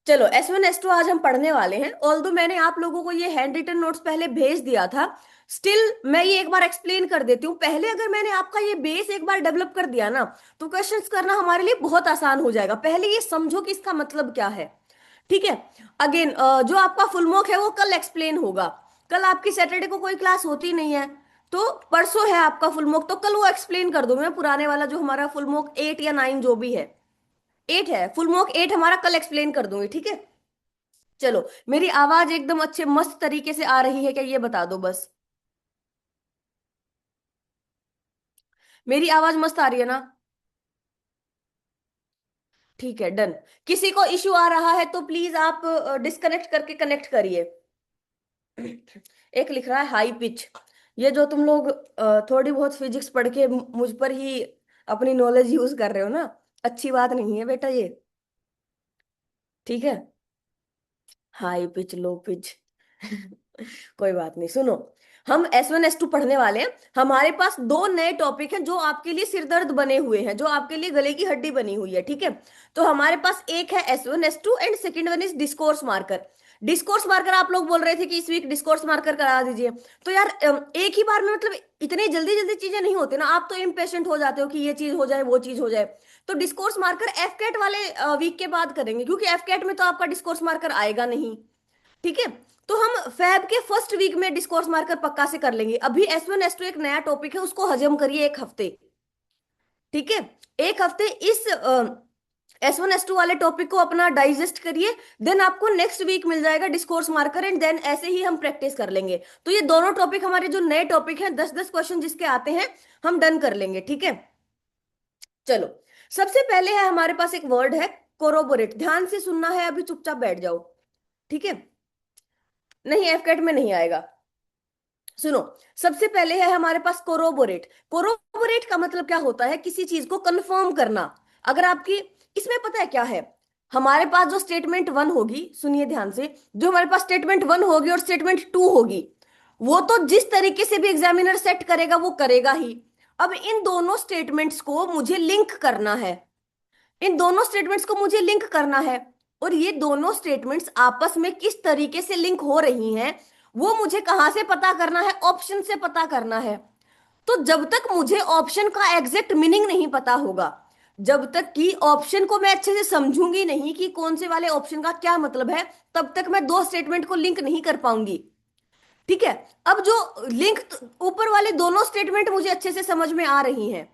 चलो S1 S2 आज हम पढ़ने वाले हैं। ऑल्दो मैंने आप लोगों को ये हैंड रिटन नोट्स पहले भेज दिया था, स्टिल मैं ये एक बार एक्सप्लेन कर देती हूँ। पहले अगर मैंने आपका ये बेस एक बार डेवलप कर दिया ना, तो क्वेश्चंस करना हमारे लिए बहुत आसान हो जाएगा। पहले ये समझो कि इसका मतलब क्या है। ठीक है। अगेन, जो आपका फुल मॉक है वो कल एक्सप्लेन होगा। कल आपकी सैटरडे को कोई क्लास होती नहीं है, तो परसों है आपका फुल मॉक, तो कल वो एक्सप्लेन कर दूंगी मैं पुराने वाला जो हमारा फुल मॉक 8 या 9 जो भी है। 8 है, फुल मॉक 8 हमारा, कल एक्सप्लेन कर दूंगी, ठीक है। चलो, मेरी आवाज एकदम अच्छे मस्त तरीके से आ रही है क्या, ये बता दो बस। मेरी आवाज मस्त आ रही है ना? ठीक है, डन। किसी को इश्यू आ रहा है तो प्लीज आप डिस्कनेक्ट करके कनेक्ट करिए। एक लिख रहा है हाई पिच। ये जो तुम लोग थोड़ी बहुत फिजिक्स पढ़ के मुझ पर ही अपनी नॉलेज यूज कर रहे हो ना, अच्छी बात नहीं है बेटा ये। ठीक है। High pitch, low pitch. कोई बात नहीं, सुनो। हम S1 S2 पढ़ने वाले हैं। हमारे पास दो नए टॉपिक हैं जो आपके लिए सिरदर्द बने हुए हैं, जो आपके लिए गले की हड्डी बनी हुई है, ठीक है। तो हमारे पास एक है S1 S2 and second one is discourse marker. Discourse marker आप लोग बोल रहे थे कि इस वीक डिस्कोर्स मार्कर करा दीजिए। तो यार, एक ही बार में मतलब इतनी जल्दी जल्दी चीजें नहीं होती ना, आप तो इम्पेशेंट हो जाते हो कि ये चीज हो जाए वो चीज हो जाए। तो डिस्कोर्स मार्कर एफ कैट वाले वीक के बाद करेंगे, क्योंकि एफ कैट में तो आपका डिस्कोर्स मार्कर आएगा नहीं। ठीक है। तो हम फैब के फर्स्ट वीक में डिस्कोर्स मार्कर पक्का से कर लेंगे। अभी S1 S2 एक नया टॉपिक है, उसको हजम करिए एक हफ्ते। ठीक है। एक हफ्ते इस S1 S2 वाले टॉपिक को अपना डाइजेस्ट करिए। देन आपको नेक्स्ट वीक मिल जाएगा डिस्कोर्स मार्कर, एंड देन ऐसे ही हम प्रैक्टिस कर लेंगे। तो ये दोनों टॉपिक हमारे जो नए टॉपिक हैं, 10-10 क्वेश्चन जिसके आते हैं, हम डन कर लेंगे, ठीक है। चलो, सबसे पहले है हमारे पास एक वर्ड है कोरोबोरेट। ध्यान से सुनना है, अभी चुपचाप बैठ जाओ। ठीक है। नहीं, एफकेट में नहीं आएगा। सुनो, सबसे पहले है हमारे पास कोरोबोरेट। कोरोबोरेट का मतलब क्या होता है? किसी चीज को कंफर्म करना। अगर आपकी, इसमें पता है क्या है, हमारे पास जो स्टेटमेंट 1 होगी, सुनिए ध्यान से, जो हमारे पास स्टेटमेंट 1 होगी और स्टेटमेंट 2 होगी, वो तो जिस तरीके से भी एग्जामिनर सेट करेगा वो करेगा ही। अब इन दोनों स्टेटमेंट्स को मुझे लिंक करना है। इन दोनों स्टेटमेंट्स को मुझे लिंक करना है। और ये दोनों स्टेटमेंट्स आपस में किस तरीके से लिंक हो रही हैं, वो मुझे कहां से पता करना है? ऑप्शन से पता करना है। तो जब तक मुझे ऑप्शन का एग्जैक्ट मीनिंग नहीं पता होगा, जब तक कि ऑप्शन को मैं अच्छे से समझूंगी नहीं कि कौन से वाले ऑप्शन का क्या मतलब है, तब तक मैं दो स्टेटमेंट को लिंक नहीं कर पाऊंगी। ठीक है। अब जो लिंक, ऊपर वाले दोनों स्टेटमेंट मुझे अच्छे से समझ में आ रही हैं,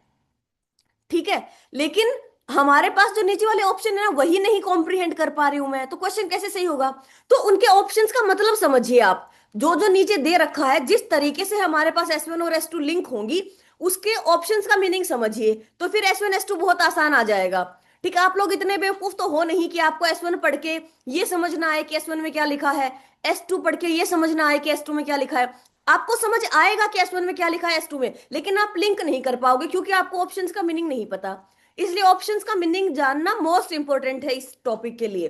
ठीक है, लेकिन हमारे पास जो नीचे वाले ऑप्शन है ना, वही नहीं कॉम्प्रिहेंड कर पा रही हूं मैं, तो क्वेश्चन कैसे सही होगा? तो उनके ऑप्शंस का मतलब समझिए आप। जो जो नीचे दे रखा है, जिस तरीके से हमारे पास S1 और S2 लिंक होंगी, उसके ऑप्शंस का मीनिंग समझिए, तो फिर S1 S2 बहुत आसान आ जाएगा। ठीक है। आप लोग इतने बेवकूफ तो हो नहीं कि आपको S1 पढ़ के ये समझना है कि S1 में क्या लिखा है, S2 पढ़ के ये समझना है कि S2 में क्या लिखा है। आपको समझ आएगा कि S1 में क्या लिखा है, S2 में, लेकिन आप लिंक नहीं कर पाओगे क्योंकि आपको ऑप्शंस का मीनिंग नहीं पता। इसलिए ऑप्शंस का मीनिंग जानना मोस्ट इंपॉर्टेंट है इस टॉपिक के लिए।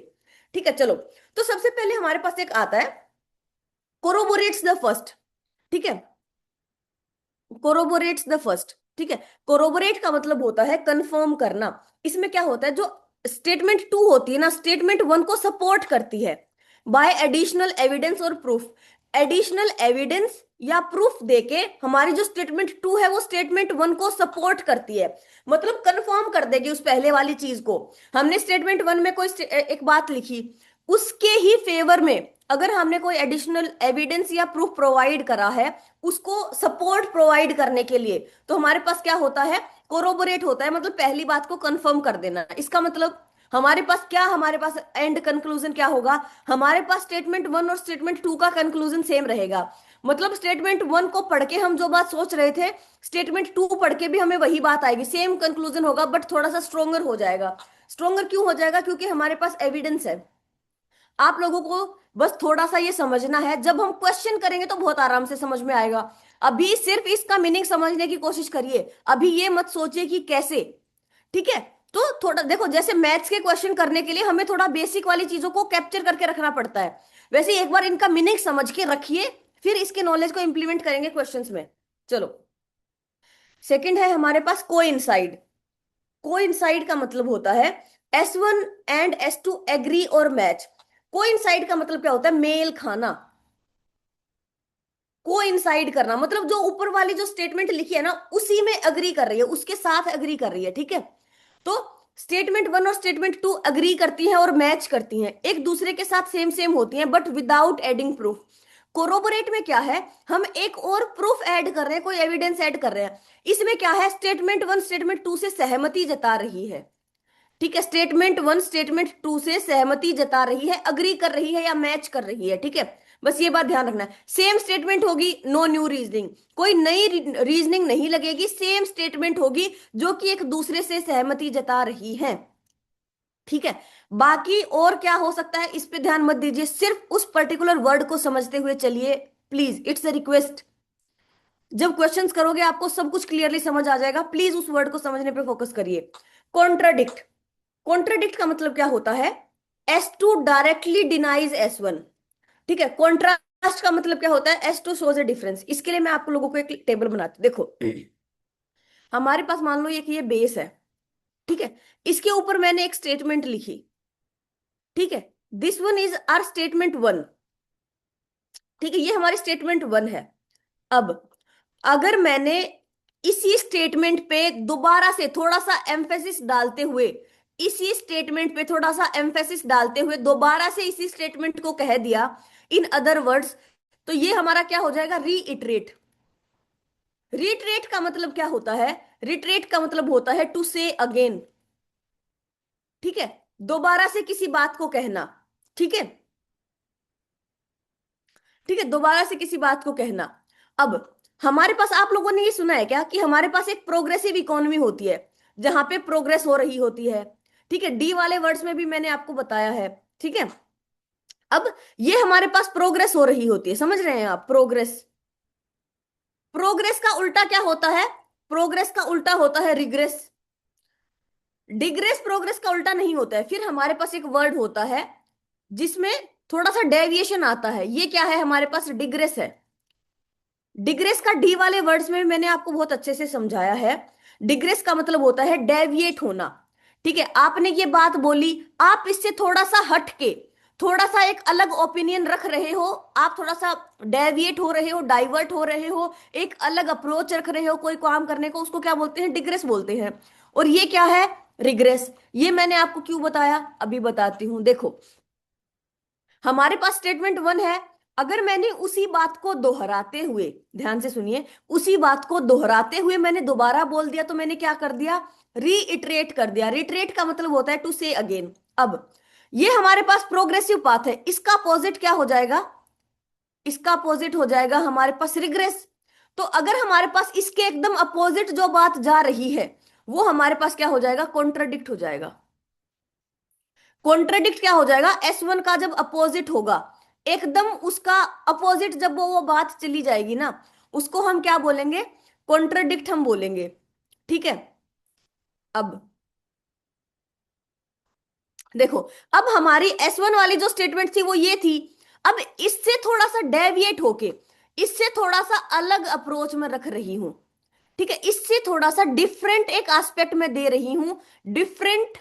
ठीक है, चलो। तो सबसे पहले हमारे पास एक आता है कोरोबोरेट्स द फर्स्ट। ठीक है। कोरोबोरेट्स द फर्स्ट, ठीक है। कोरोबोरेट का मतलब होता है कंफर्म करना। इसमें क्या होता है, जो स्टेटमेंट 2 होती है ना, स्टेटमेंट 1 को सपोर्ट करती है बाय एडिशनल एविडेंस और प्रूफ। एडिशनल एविडेंस या प्रूफ देके हमारी जो स्टेटमेंट 2 है वो स्टेटमेंट 1 को सपोर्ट करती है, मतलब कंफर्म कर देगी उस पहले वाली चीज को। हमने स्टेटमेंट 1 में कोई एक बात लिखी, उसके ही फेवर में अगर हमने कोई एडिशनल एविडेंस या प्रूफ प्रोवाइड करा है, उसको सपोर्ट प्रोवाइड करने के लिए, तो हमारे पास क्या होता है? कोरोबोरेट होता है, मतलब पहली बात को कंफर्म कर देना। इसका मतलब हमारे पास क्या, हमारे पास एंड कंक्लूजन क्या होगा? हमारे पास स्टेटमेंट 1 और स्टेटमेंट 2 का कंक्लूजन सेम रहेगा। मतलब स्टेटमेंट 1 को पढ़ के हम जो बात सोच रहे थे, स्टेटमेंट 2 पढ़ के भी हमें वही बात आएगी, सेम कंक्लूजन होगा, बट थोड़ा सा स्ट्रोंगर हो जाएगा। स्ट्रोंगर क्यों हो जाएगा? क्योंकि हमारे पास एविडेंस है। आप लोगों को बस थोड़ा सा ये समझना है, जब हम क्वेश्चन करेंगे तो बहुत आराम से समझ में आएगा। अभी सिर्फ इसका मीनिंग समझने की कोशिश करिए, अभी ये मत सोचिए कि कैसे। ठीक है। तो थोड़ा देखो, जैसे मैथ्स के क्वेश्चन करने के लिए हमें थोड़ा बेसिक वाली चीजों को कैप्चर करके रखना पड़ता है, वैसे ही एक बार इनका मीनिंग समझ के रखिए, फिर इसके नॉलेज को इंप्लीमेंट करेंगे क्वेश्चंस में। चलो, सेकंड है हमारे पास कोइंसाइड। कोइंसाइड का मतलब होता है S1 एंड S2 एग्री और मैच। कोइंसाइड का मतलब क्या होता है? मेल खाना। कोइंसाइड करना मतलब जो ऊपर वाली जो स्टेटमेंट लिखी है ना उसी में अग्री कर रही है, उसके साथ अग्री कर रही है, ठीक है। तो स्टेटमेंट वन और स्टेटमेंट टू अग्री करती हैं और मैच करती हैं, एक दूसरे के साथ सेम सेम होती हैं, but without adding proof. Corroborate में क्या है? हम एक और प्रूफ ऐड कर रहे हैं, कोई एविडेंस ऐड कर रहे हैं। इसमें क्या है? स्टेटमेंट वन स्टेटमेंट टू से सहमति जता रही है, ठीक है। स्टेटमेंट वन स्टेटमेंट टू से सहमति जता रही है, अग्री कर रही है या मैच कर रही है, ठीक है। बस ये बात ध्यान रखना है। सेम स्टेटमेंट होगी, नो न्यू रीजनिंग, कोई नई रीजनिंग नहीं लगेगी, सेम स्टेटमेंट होगी जो कि एक दूसरे से सहमति जता रही है, ठीक है। बाकी और क्या हो सकता है इस पे ध्यान मत दीजिए, सिर्फ उस पर्टिकुलर वर्ड को समझते हुए चलिए, प्लीज, इट्स अ रिक्वेस्ट। जब क्वेश्चंस करोगे आपको सब कुछ क्लियरली समझ आ जाएगा, प्लीज उस वर्ड को समझने पे फोकस करिए। कॉन्ट्राडिक्ट। कॉन्ट्राडिक्ट का मतलब क्या होता है? S two directly denies S one, ठीक है। कॉन्ट्रास्ट का मतलब क्या होता है? S two shows a difference. इसके लिए मैं आप लोगों को एक टेबल बनाती हूँ, देखो। हमारे पास मान लो ये कि ये बेस है, ठीक है। इसके ऊपर मैंने एक स्टेटमेंट लिखी, ठीक है। This one is our statement one, ठीक है, ये हमारी स्टेटमेंट वन है। अब अगर मैंने इसी स्टेटमेंट पे दोबारा से थोड़ा सा एम्फेसिस डालते हुए, इसी स्टेटमेंट पे थोड़ा सा एम्फेसिस डालते हुए दोबारा से इसी स्टेटमेंट को कह दिया इन अदर वर्ड्स, तो ये हमारा क्या हो जाएगा? रीइटरेट। रिट्रेट का मतलब क्या होता है? रिट्रेट का मतलब होता है टू से अगेन, ठीक है। दोबारा से किसी बात को कहना, ठीक है, ठीक है, दोबारा से किसी बात को कहना। अब हमारे पास, आप लोगों ने ये सुना है क्या कि हमारे पास एक प्रोग्रेसिव इकोनॉमी होती है जहां पे प्रोग्रेस हो रही होती है, ठीक है। डी वाले वर्ड्स में भी मैंने आपको बताया है, ठीक है। अब ये हमारे पास प्रोग्रेस हो रही होती है, समझ रहे हैं आप? प्रोग्रेस। प्रोग्रेस का उल्टा क्या होता है? प्रोग्रेस का उल्टा होता है रिग्रेस। डिग्रेस प्रोग्रेस का उल्टा नहीं होता है। फिर हमारे पास एक वर्ड होता है जिसमें थोड़ा सा डेविएशन आता है, ये क्या है हमारे पास? डिग्रेस है। डिग्रेस का डी वाले वर्ड्स में मैंने आपको बहुत अच्छे से समझाया है। डिग्रेस का मतलब होता है डेविएट होना, ठीक है। आपने ये बात बोली, आप इससे थोड़ा सा हट के, थोड़ा सा एक अलग ओपिनियन रख रहे हो, आप थोड़ा सा डेविएट हो रहे हो, डाइवर्ट हो रहे हो, एक अलग अप्रोच रख रहे हो कोई काम करने को, उसको क्या बोलते हैं? डिग्रेस बोलते हैं। और ये क्या है? रिग्रेस। ये मैंने आपको क्यों बताया, अभी बताती हूं, देखो। हमारे पास स्टेटमेंट वन है, अगर मैंने उसी बात को दोहराते हुए, ध्यान से सुनिए, उसी बात को दोहराते हुए मैंने दोबारा बोल दिया, तो मैंने क्या कर दिया? रीइटरेट कर दिया। रिटरेट का मतलब होता है टू से अगेन। अब ये हमारे पास प्रोग्रेसिव पाथ है, इसका अपोजिट क्या हो जाएगा? इसका अपोजिट हो जाएगा हमारे पास रिग्रेस। तो अगर हमारे पास इसके एकदम अपोजिट जो बात जा रही है वो हमारे पास क्या हो जाएगा? कॉन्ट्रडिक्ट हो जाएगा। कॉन्ट्रडिक्ट क्या हो जाएगा? एस वन का जब अपोजिट होगा, एकदम उसका अपोजिट जब वो बात चली जाएगी ना, उसको हम क्या बोलेंगे? कॉन्ट्रडिक्ट हम बोलेंगे, ठीक है। अब देखो, अब हमारी एस वन वाली जो स्टेटमेंट थी वो ये थी। अब इससे थोड़ा सा डेविएट होके, इससे थोड़ा सा अलग अप्रोच में रख रही हूं, ठीक है। इससे थोड़ा सा डिफरेंट एक एस्पेक्ट में दे रही हूं, डिफरेंट,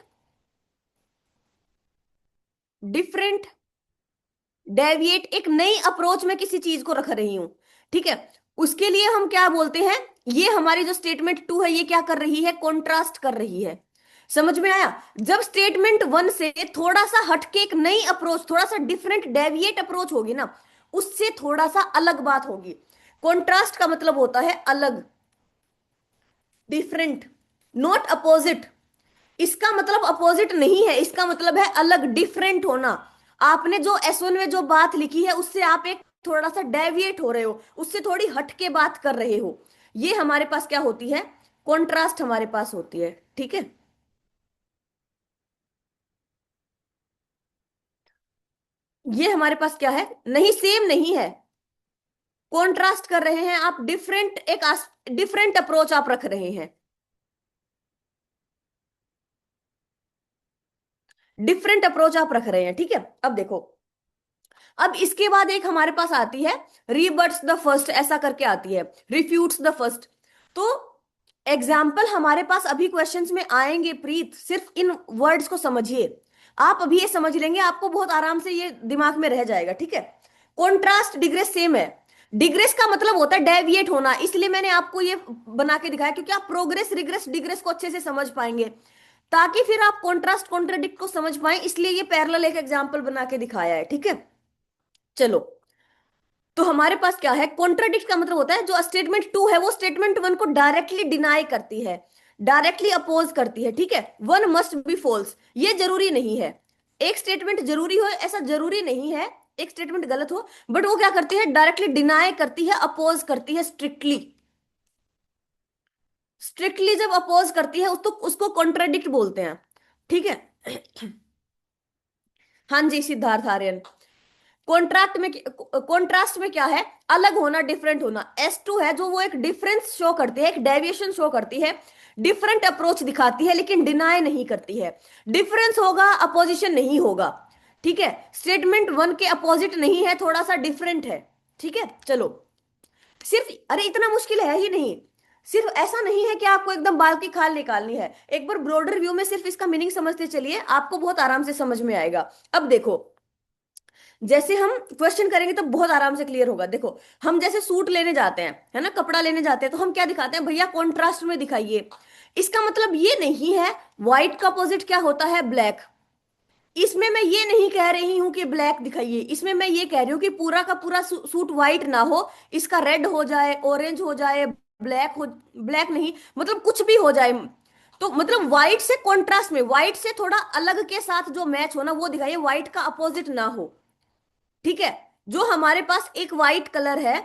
डिफरेंट डेविएट, एक नई अप्रोच में किसी चीज को रख रही हूं, ठीक है। उसके लिए हम क्या बोलते हैं? ये हमारी जो स्टेटमेंट टू है ये क्या कर रही है? कॉन्ट्रास्ट कर रही है। समझ में आया? जब स्टेटमेंट वन से थोड़ा सा हटके एक नई अप्रोच, थोड़ा सा डिफरेंट डेविएट अप्रोच होगी ना, उससे थोड़ा सा अलग बात होगी। कॉन्ट्रास्ट का मतलब होता है अलग, डिफरेंट, नॉट अपोजिट। इसका मतलब अपोजिट नहीं है, इसका मतलब है अलग, डिफरेंट होना। आपने जो एस वन में जो बात लिखी है उससे आप एक थोड़ा सा डेविएट हो रहे हो, उससे थोड़ी हटके बात कर रहे हो, ये हमारे पास क्या होती है? कॉन्ट्रास्ट हमारे पास होती है, ठीक है। ये हमारे पास क्या है? नहीं, सेम नहीं है, कॉन्ट्रास्ट कर रहे हैं आप, डिफरेंट एक डिफरेंट अप्रोच आप रख रहे हैं, डिफरेंट अप्रोच आप रख रहे हैं, ठीक है। अब देखो, अब इसके बाद एक हमारे पास आती है रीबट्स द फर्स्ट, ऐसा करके आती है, रिफ्यूट्स द फर्स्ट। तो एग्जाम्पल हमारे पास अभी क्वेश्चंस में आएंगे प्रीत, सिर्फ इन वर्ड्स को समझिए। आप अभी ये समझ लेंगे, आपको बहुत आराम से ये दिमाग में रह जाएगा, ठीक है। कॉन्ट्रास्ट डिग्रेस सेम है। डिग्रेस का मतलब होता है डेविएट होना, इसलिए मैंने आपको ये बना के दिखाया, क्योंकि आप प्रोग्रेस रिग्रेस डिग्रेस को अच्छे से समझ पाएंगे, ताकि फिर आप कॉन्ट्रास्ट कॉन्ट्राडिक्ट को समझ पाए, इसलिए ये पैरेलल एक एग्जांपल बना के दिखाया है, ठीक है। चलो, तो हमारे पास क्या है, कॉन्ट्राडिक्ट का मतलब होता है जो स्टेटमेंट टू है वो स्टेटमेंट वन को डायरेक्टली डिनाई करती है, डायरेक्टली अपोज करती है, ठीक है। वन मस्ट बी फॉल्स, ये जरूरी नहीं है। एक स्टेटमेंट जरूरी हो ऐसा जरूरी नहीं है, एक स्टेटमेंट गलत हो, बट वो क्या करती है, डायरेक्टली डिनाई करती है, अपोज करती है स्ट्रिक्टली। स्ट्रिक्टली जब अपोज करती है उसको उसको कॉन्ट्राडिक्ट बोलते हैं, ठीक है। हाँ जी सिद्धार्थ आर्यन। कॉन्ट्रैक्ट में, कॉन्ट्रास्ट में क्या है, अलग होना, डिफरेंट होना। S2 है जो वो एक डिफरेंस शो करती है, एक डेविएशन शो करती है, डिफरेंट अप्रोच दिखाती है, लेकिन डिनाई नहीं करती है। डिफरेंस होगा, अपोजिशन नहीं होगा, ठीक है। स्टेटमेंट वन के अपोजिट नहीं है, थोड़ा सा डिफरेंट है, ठीक है। चलो, सिर्फ, अरे इतना मुश्किल है ही नहीं। सिर्फ ऐसा नहीं है कि आपको एकदम बाल की खाल निकालनी है, एक बार ब्रॉडर व्यू में सिर्फ इसका मीनिंग समझते चलिए, आपको बहुत आराम से समझ में आएगा। अब देखो, जैसे हम क्वेश्चन करेंगे तो बहुत आराम से क्लियर होगा। देखो, हम जैसे सूट लेने जाते हैं, है ना, कपड़ा लेने जाते हैं, तो हम क्या दिखाते हैं, भैया कॉन्ट्रास्ट में दिखाइए। इसका मतलब ये नहीं है व्हाइट का अपोजिट क्या होता है, ब्लैक। इसमें मैं ये नहीं कह रही हूं कि ब्लैक दिखाइए, इसमें मैं ये कह रही हूँ कि पूरा का पूरा सूट व्हाइट ना हो, इसका रेड हो जाए, ऑरेंज हो जाए, ब्लैक हो, ब्लैक नहीं मतलब कुछ भी हो जाए। तो मतलब व्हाइट से कॉन्ट्रास्ट में, व्हाइट से थोड़ा अलग के साथ जो मैच हो ना वो दिखाइए, व्हाइट का अपोजिट ना हो, ठीक है। जो हमारे पास एक व्हाइट कलर है,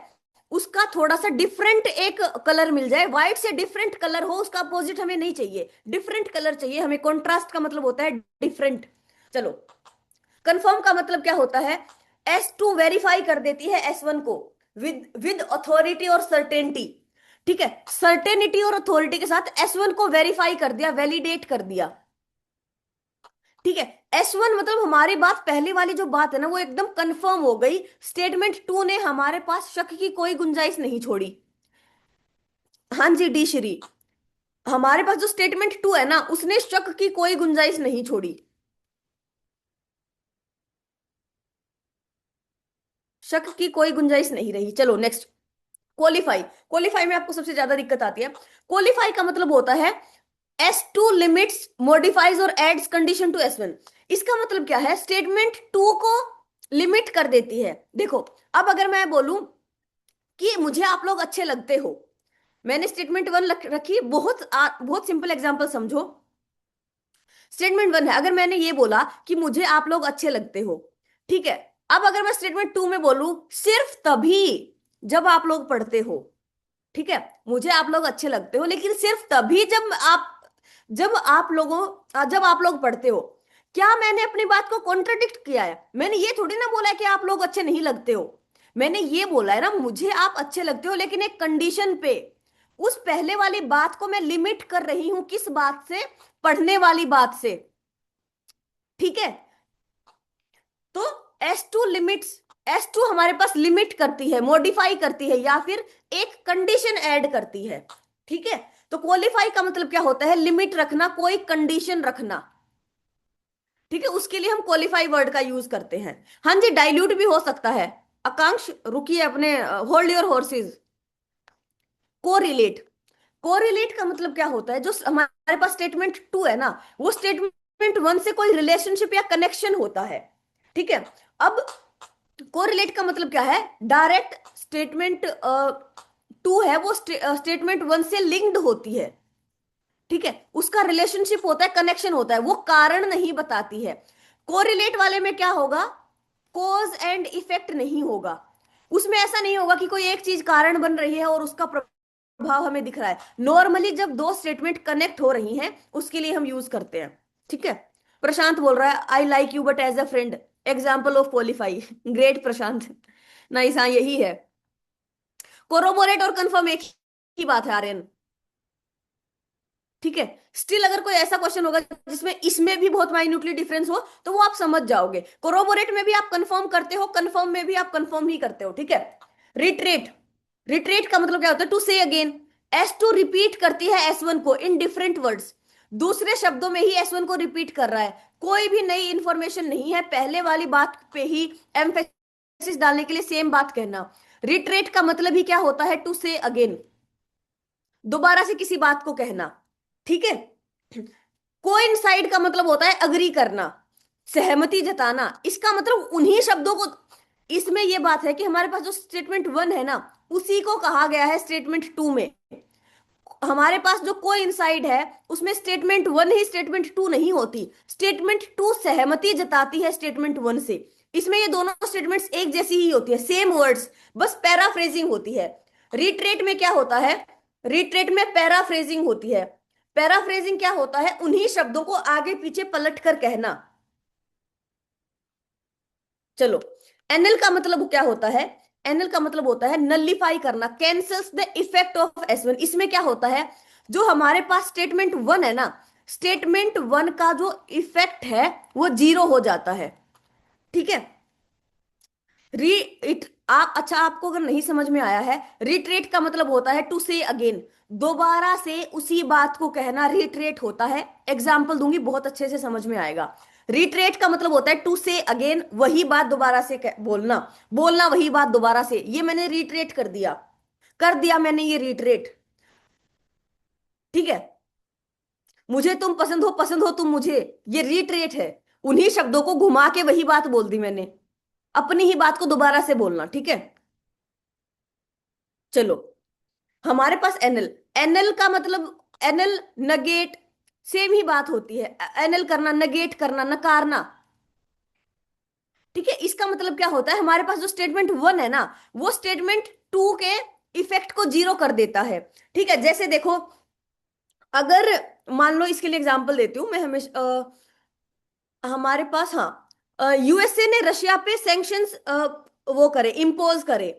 उसका थोड़ा सा डिफरेंट एक कलर मिल जाए, व्हाइट से डिफरेंट कलर हो, उसका अपोजिट हमें नहीं चाहिए, डिफरेंट कलर चाहिए हमें। कॉन्ट्रास्ट का मतलब होता है डिफरेंट। चलो, कंफर्म का मतलब क्या होता है, S2 वेरीफाई कर देती है S1 को विद अथॉरिटी और सर्टेनिटी, ठीक है। सर्टेनिटी और अथॉरिटी के साथ S1 को वेरीफाई कर दिया, वैलिडेट कर दिया, ठीक है। S1 मतलब हमारी बात, पहली वाली जो बात है ना वो एकदम कंफर्म हो गई। स्टेटमेंट टू ने हमारे पास शक की कोई गुंजाइश नहीं छोड़ी। हाँ जी डी श्री, हमारे पास जो स्टेटमेंट टू है ना उसने शक की कोई गुंजाइश नहीं छोड़ी, शक की कोई गुंजाइश नहीं रही। चलो नेक्स्ट, क्वालिफाई। क्वालिफाई में आपको सबसे ज्यादा दिक्कत आती है। क्वालिफाई का मतलब होता है S2 लिमिट्स, मॉडिफाइज और एड्स कंडीशन टू S1। इसका मतलब क्या है, स्टेटमेंट टू को लिमिट कर देती है। देखो, अब अगर मैं बोलूं कि मुझे आप लोग अच्छे लगते हो, मैंने स्टेटमेंट वन रखी, बहुत सिंपल एग्जांपल समझो। स्टेटमेंट वन है, अगर मैंने ये बोला कि मुझे आप लोग अच्छे लगते हो, ठीक है। अब अगर मैं स्टेटमेंट टू में बोलूं सिर्फ तभी जब आप लोग पढ़ते हो, ठीक है, मुझे आप लोग अच्छे लगते हो लेकिन सिर्फ तभी जब आप लोग पढ़ते हो, क्या मैंने अपनी बात को कॉन्ट्रडिक्ट किया है? मैंने ये थोड़ी ना बोला है कि आप लोग अच्छे नहीं लगते हो, मैंने ये बोला है ना मुझे आप अच्छे लगते हो, लेकिन एक कंडीशन पे। उस पहले वाली बात को मैं लिमिट कर रही हूं, किस बात से, पढ़ने वाली बात से, ठीक है। तो S2 लिमिट्स, S2 हमारे पास लिमिट करती है, मॉडिफाई करती है, या फिर एक कंडीशन ऐड करती है, ठीक है। तो क्वालिफाई का मतलब क्या होता है, लिमिट रखना, कोई कंडीशन रखना, ठीक है, उसके लिए हम क्वालिफाई वर्ड का यूज करते हैं। हाँ जी, डाइल्यूट भी हो सकता है। आकांक्ष रुकिए, अपने hold your horses. Correlate, correlate का मतलब क्या होता है, जो हमारे पास स्टेटमेंट टू है ना वो स्टेटमेंट वन से कोई रिलेशनशिप या कनेक्शन होता है, ठीक है। अब कोरिलेट का मतलब क्या है, डायरेक्ट स्टेटमेंट टू है वो स्टेटमेंट वन से लिंक्ड होती है, ठीक है, उसका रिलेशनशिप होता है, कनेक्शन होता है, वो कारण नहीं बताती है। कोरिलेट वाले में क्या होगा, कोज एंड इफेक्ट नहीं होगा, उसमें ऐसा नहीं होगा कि कोई एक चीज कारण बन रही है और उसका प्रभाव हमें दिख रहा है। नॉर्मली जब दो स्टेटमेंट कनेक्ट हो रही हैं उसके लिए हम यूज करते हैं, ठीक है। प्रशांत बोल रहा है I like you but as a friend, example of qualify. Great Prashant, nice, हाँ यही है। कोरोबोरेट और कंफर्म एक ही बात है आर्यन, ठीक है। स्टिल अगर कोई ऐसा क्वेश्चन होगा जिसमें इसमें भी बहुत माइन्यूटली डिफरेंस हो तो वो आप समझ जाओगे। कोरोबोरेट में भी आप कंफर्म करते हो, कंफर्म में भी आप कंफर्म ही करते हो, ठीक है। रिट्रेट, रिट्रेट का मतलब क्या होता है, टू से अगेन। S2 रिपीट करती है S1 को इन डिफरेंट वर्ड्स, दूसरे शब्दों में ही S1 को रिपीट कर रहा है, कोई भी नई इंफॉर्मेशन नहीं है, पहले वाली बात पे ही एम्फेसिस डालने के लिए सेम बात कहना। रिट्रेट का मतलब ही क्या होता है? टू से अगेन, दोबारा से किसी बात को कहना। ठीक है। कोइंसाइड का मतलब होता है अग्री करना, सहमति जताना। इसका मतलब उन्हीं शब्दों को, इसमें यह बात है कि हमारे पास जो स्टेटमेंट वन है ना, उसी को कहा गया है स्टेटमेंट टू में। हमारे पास जो कोइंसाइड है उसमें स्टेटमेंट वन ही स्टेटमेंट टू नहीं होती, स्टेटमेंट टू सहमति जताती है स्टेटमेंट वन से। इसमें ये दोनों स्टेटमेंट्स एक जैसी ही होती है, सेम वर्ड्स, बस पैराफ्रेजिंग होती है। रिट्रेट में क्या होता है? रिट्रेट में पैराफ्रेजिंग होती है। पैराफ्रेजिंग क्या होता है? उन्हीं शब्दों को आगे पीछे पलट कर कहना। चलो, एनएल का मतलब क्या होता है? एनएल का मतलब होता है नलिफाई करना, cancels the effect of S1। इसमें क्या होता है? जो हमारे पास स्टेटमेंट वन है ना, स्टेटमेंट वन का जो इफेक्ट है वो जीरो हो जाता है। ठीक है। री इट आप अच्छा, आपको अगर नहीं समझ में आया है, रिट्रेट का मतलब होता है टू से अगेन, दोबारा से उसी बात को कहना रिट्रेट होता है। एग्जाम्पल दूंगी, बहुत अच्छे से समझ में आएगा। रिट्रेट का मतलब होता है टू से अगेन, वही बात दोबारा से बोलना, बोलना वही बात दोबारा से। ये मैंने रिट्रेट कर दिया मैंने ये रिट्रेट। ठीक है। मुझे तुम पसंद हो तुम मुझे, ये रिट्रेट है। उन्हीं शब्दों को घुमा के वही बात बोल दी मैंने, अपनी ही बात को दोबारा से बोलना। ठीक है। चलो, हमारे पास एनएल, एनएल का मतलब, एनएल नगेट, सेम ही बात होती है। एनएल करना, नगेट करना, नकारना। ठीक है। इसका मतलब क्या होता है? हमारे पास जो स्टेटमेंट वन है ना, वो स्टेटमेंट टू के इफेक्ट को जीरो कर देता है। ठीक है। जैसे देखो, अगर मान लो, इसके लिए एग्जांपल देती हूँ मैं हमेशा, हमारे पास, हाँ, यूएसए ने रशिया पे सैंक्शंस वो करे, इम्पोज करे।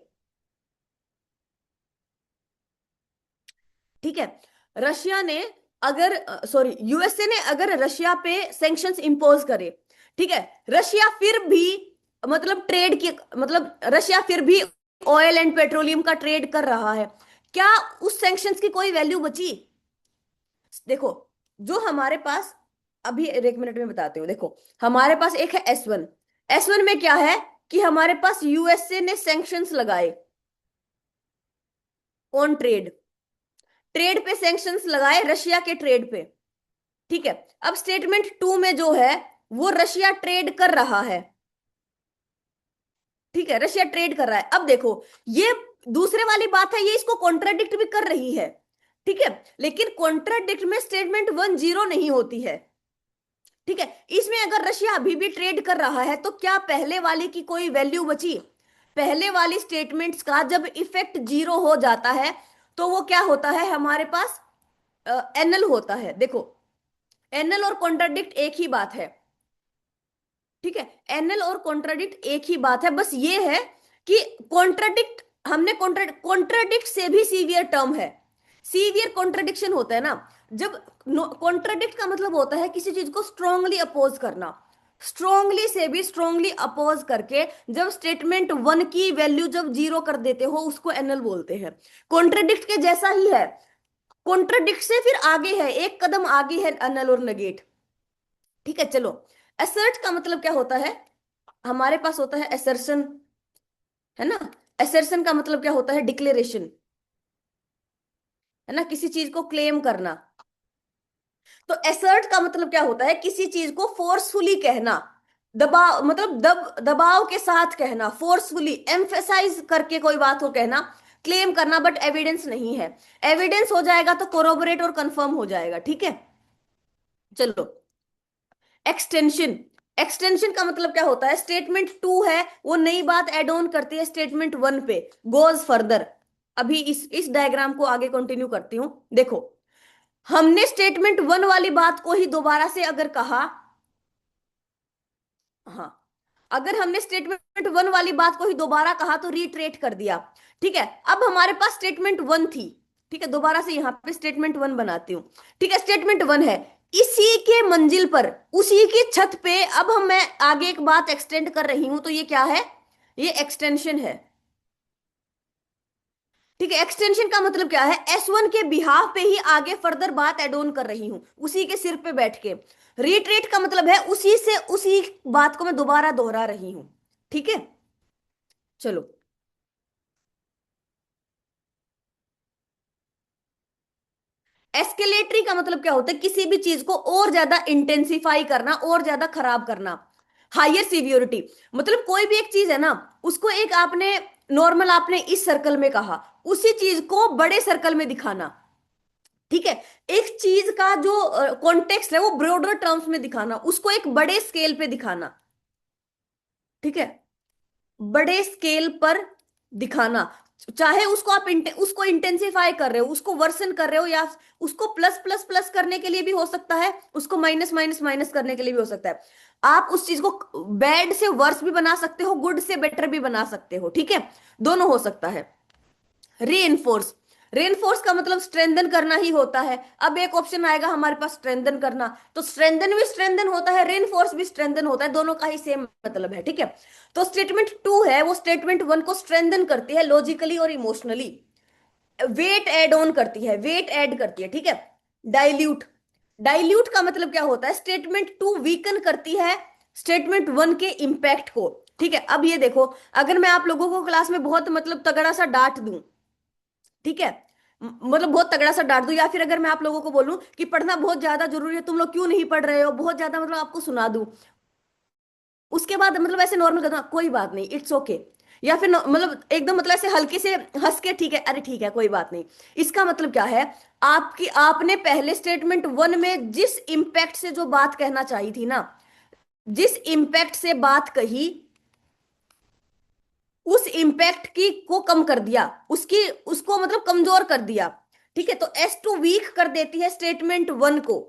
ठीक है। रशिया ने अगर, सॉरी, यूएसए ने अगर रशिया पे सैंक्शंस इंपोज करे, ठीक है, रशिया फिर भी, मतलब ट्रेड की, मतलब रशिया फिर भी ऑयल एंड पेट्रोलियम का ट्रेड कर रहा है, क्या उस सैंक्शंस की कोई वैल्यू बची? देखो, जो हमारे पास, अभी एक मिनट में बताती हूँ। देखो, हमारे पास एक है S1। S1 में क्या है कि हमारे पास यूएसए ने सैंक्शंस लगाए ऑन ट्रेड, ट्रेड पे सैंक्शंस लगाए रशिया के ट्रेड पे। ठीक है। अब स्टेटमेंट टू में जो है, वो रशिया ट्रेड कर रहा है। ठीक है, रशिया ट्रेड कर रहा है। अब देखो, ये दूसरे वाली बात है, ये इसको कॉन्ट्राडिक्ट भी कर रही है। ठीक है। लेकिन कॉन्ट्राडिक्ट में स्टेटमेंट वन जीरो नहीं होती है। ठीक है। इसमें अगर रशिया अभी भी ट्रेड कर रहा है, तो क्या पहले वाली की कोई वैल्यू बची? पहले वाली स्टेटमेंट्स का जब इफेक्ट जीरो हो जाता है, तो वो क्या होता है हमारे पास? एनल होता है। देखो, एनल और कॉन्ट्राडिक्ट एक ही बात है। ठीक है। एनएल और कॉन्ट्राडिक्ट एक ही बात है, बस ये है कि कॉन्ट्राडिक्ट, हमने कॉन्ट्राडिक्ट से भी सीवियर टर्म है। सीवियर कॉन्ट्राडिक्शन होता है ना, जब, कॉन्ट्राडिक्ट का मतलब होता है किसी चीज को स्ट्रांगली अपोज करना, स्ट्रांगली से भी स्ट्रांगली अपोज करके जब स्टेटमेंट वन की वैल्यू जब जीरो कर देते हो, उसको एनएल बोलते हैं। कॉन्ट्राडिक्ट के जैसा ही है, कॉन्ट्राडिक्ट से फिर आगे है, एक कदम आगे है एनएल और नेगेट। ठीक है। चलो, असर्ट का मतलब क्या होता है? हमारे पास होता है असर्शन, है ना। असर्शन का मतलब क्या होता है? डिक्लेरेशन, है ना, किसी चीज को क्लेम करना। तो असर्ट का मतलब क्या होता है? किसी चीज को फोर्सफुली कहना, दबाव, मतलब दबाव के साथ कहना, फोर्सफुली एम्फेसाइज करके कोई बात को कहना, क्लेम करना, बट एविडेंस नहीं है। एविडेंस हो जाएगा तो कोरोबोरेट और कंफर्म हो जाएगा। ठीक है। चलो, एक्सटेंशन, एक्सटेंशन का मतलब क्या होता है? स्टेटमेंट टू है, वो नई बात एड ऑन करती है स्टेटमेंट वन पे, गोज फर्दर। अभी इस डायग्राम को आगे कंटिन्यू करती हूं। देखो, हमने स्टेटमेंट वन वाली बात को ही दोबारा से अगर कहा, हाँ, अगर हमने स्टेटमेंट वन वाली बात को ही दोबारा कहा तो रीट्रेट कर दिया। ठीक है। अब हमारे पास स्टेटमेंट वन थी। ठीक है, दोबारा से यहां पे स्टेटमेंट वन बनाती हूं। ठीक है, स्टेटमेंट वन है, इसी के मंजिल पर, उसी की छत पे अब हम, मैं आगे एक बात एक्सटेंड कर रही हूं, तो ये क्या है? ये एक्सटेंशन है। ठीक है, एक्सटेंशन का मतलब क्या है, S1 के बिहाफ पे ही आगे फर्दर बात एड ऑन कर रही हूं, उसी के सिर पे बैठ के। रिट्रीट का मतलब है उसी से उसी बात को मैं दोबारा दोहरा रही हूं। ठीक है, चलो। एस्केलेटरी का मतलब क्या होता है, किसी भी चीज को और ज्यादा इंटेंसिफाई करना, और ज्यादा खराब करना। हायर सीवियोरिटी, मतलब कोई भी एक चीज है ना, उसको एक आपने नॉर्मल आपने इस सर्कल में कहा, उसी चीज को बड़े सर्कल में दिखाना। ठीक है, एक चीज का जो कॉन्टेक्स्ट है वो ब्रॉडर टर्म्स में दिखाना, उसको एक बड़े स्केल पे दिखाना। ठीक है, बड़े स्केल पर दिखाना। चाहे उसको आप उसको इंटेंसिफाई कर रहे हो, उसको वर्सन कर रहे हो, या उसको प्लस प्लस प्लस करने के लिए भी हो सकता है, उसको माइनस माइनस माइनस करने के लिए भी हो सकता है। आप उस चीज को बैड से वर्स भी बना सकते हो, गुड से बेटर भी बना सकते हो। ठीक है, दोनों हो सकता है। रीइंफोर्स, रीइंफोर्स का मतलब स्ट्रेंथन करना ही होता है। अब एक ऑप्शन आएगा हमारे पास स्ट्रेंथन करना, तो स्ट्रेंथन भी स्ट्रेंथन होता है, रीइंफोर्स भी स्ट्रेंथन होता है, दोनों का ही सेम मतलब है। ठीक है, तो स्टेटमेंट टू है वो स्टेटमेंट वन को स्ट्रेंथन करती है लॉजिकली और इमोशनली, वेट ऐड ऑन करती है, वेट ऐड करती है। ठीक है, डाइल्यूट, डाइल्यूट का मतलब क्या होता है, स्टेटमेंट टू वीकन करती है स्टेटमेंट वन के इंपैक्ट को। ठीक है, अब ये देखो, अगर मैं आप लोगों को क्लास में बहुत मतलब तगड़ा सा डांट दूं, ठीक है, मतलब बहुत तगड़ा सा डांट दूं, या फिर अगर मैं आप लोगों को बोलूं कि पढ़ना बहुत ज्यादा जरूरी है, तुम लोग क्यों नहीं पढ़ रहे हो, बहुत ज्यादा मतलब आपको सुना दूं, उसके बाद मतलब ऐसे नॉर्मल कर दूं, कोई बात नहीं, इट्स ओके, या फिर मतलब एकदम मतलब ऐसे हल्के से हंस के, ठीक है, अरे ठीक है कोई बात नहीं, इसका मतलब क्या है, आपकी आपने पहले स्टेटमेंट वन में जिस इंपैक्ट से जो बात कहना चाहिए थी ना, जिस इंपैक्ट से बात कही, उस इंपैक्ट की को कम कर दिया, उसकी उसको मतलब कमजोर कर दिया। ठीक है, तो S2 वीक कर देती है स्टेटमेंट वन को।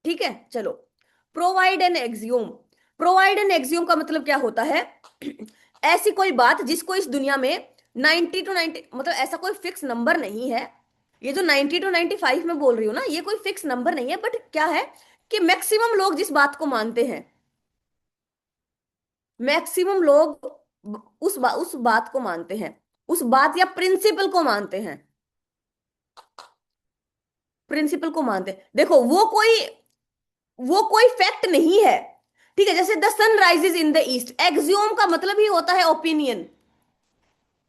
ठीक है, चलो। Provide an axiom, provide an axiom का मतलब क्या होता है, ऐसी कोई बात जिसको इस दुनिया में 90 to 90, मतलब ऐसा कोई फिक्स नंबर नहीं है, ये जो 90 to 95 में बोल रही हूँ ना, ये कोई फिक्स नंबर नहीं है, बट क्या है कि मैक्सिमम लोग जिस बात को मानते हैं, मैक्सिमम लोग उस बात को मानते हैं, उस बात या प्रिंसिपल को मानते हैं, प्रिंसिपल को मानते हैं। देखो वो कोई फैक्ट नहीं है। ठीक है, जैसे the sun rises in the east, axiom का मतलब ही होता है ओपिनियन,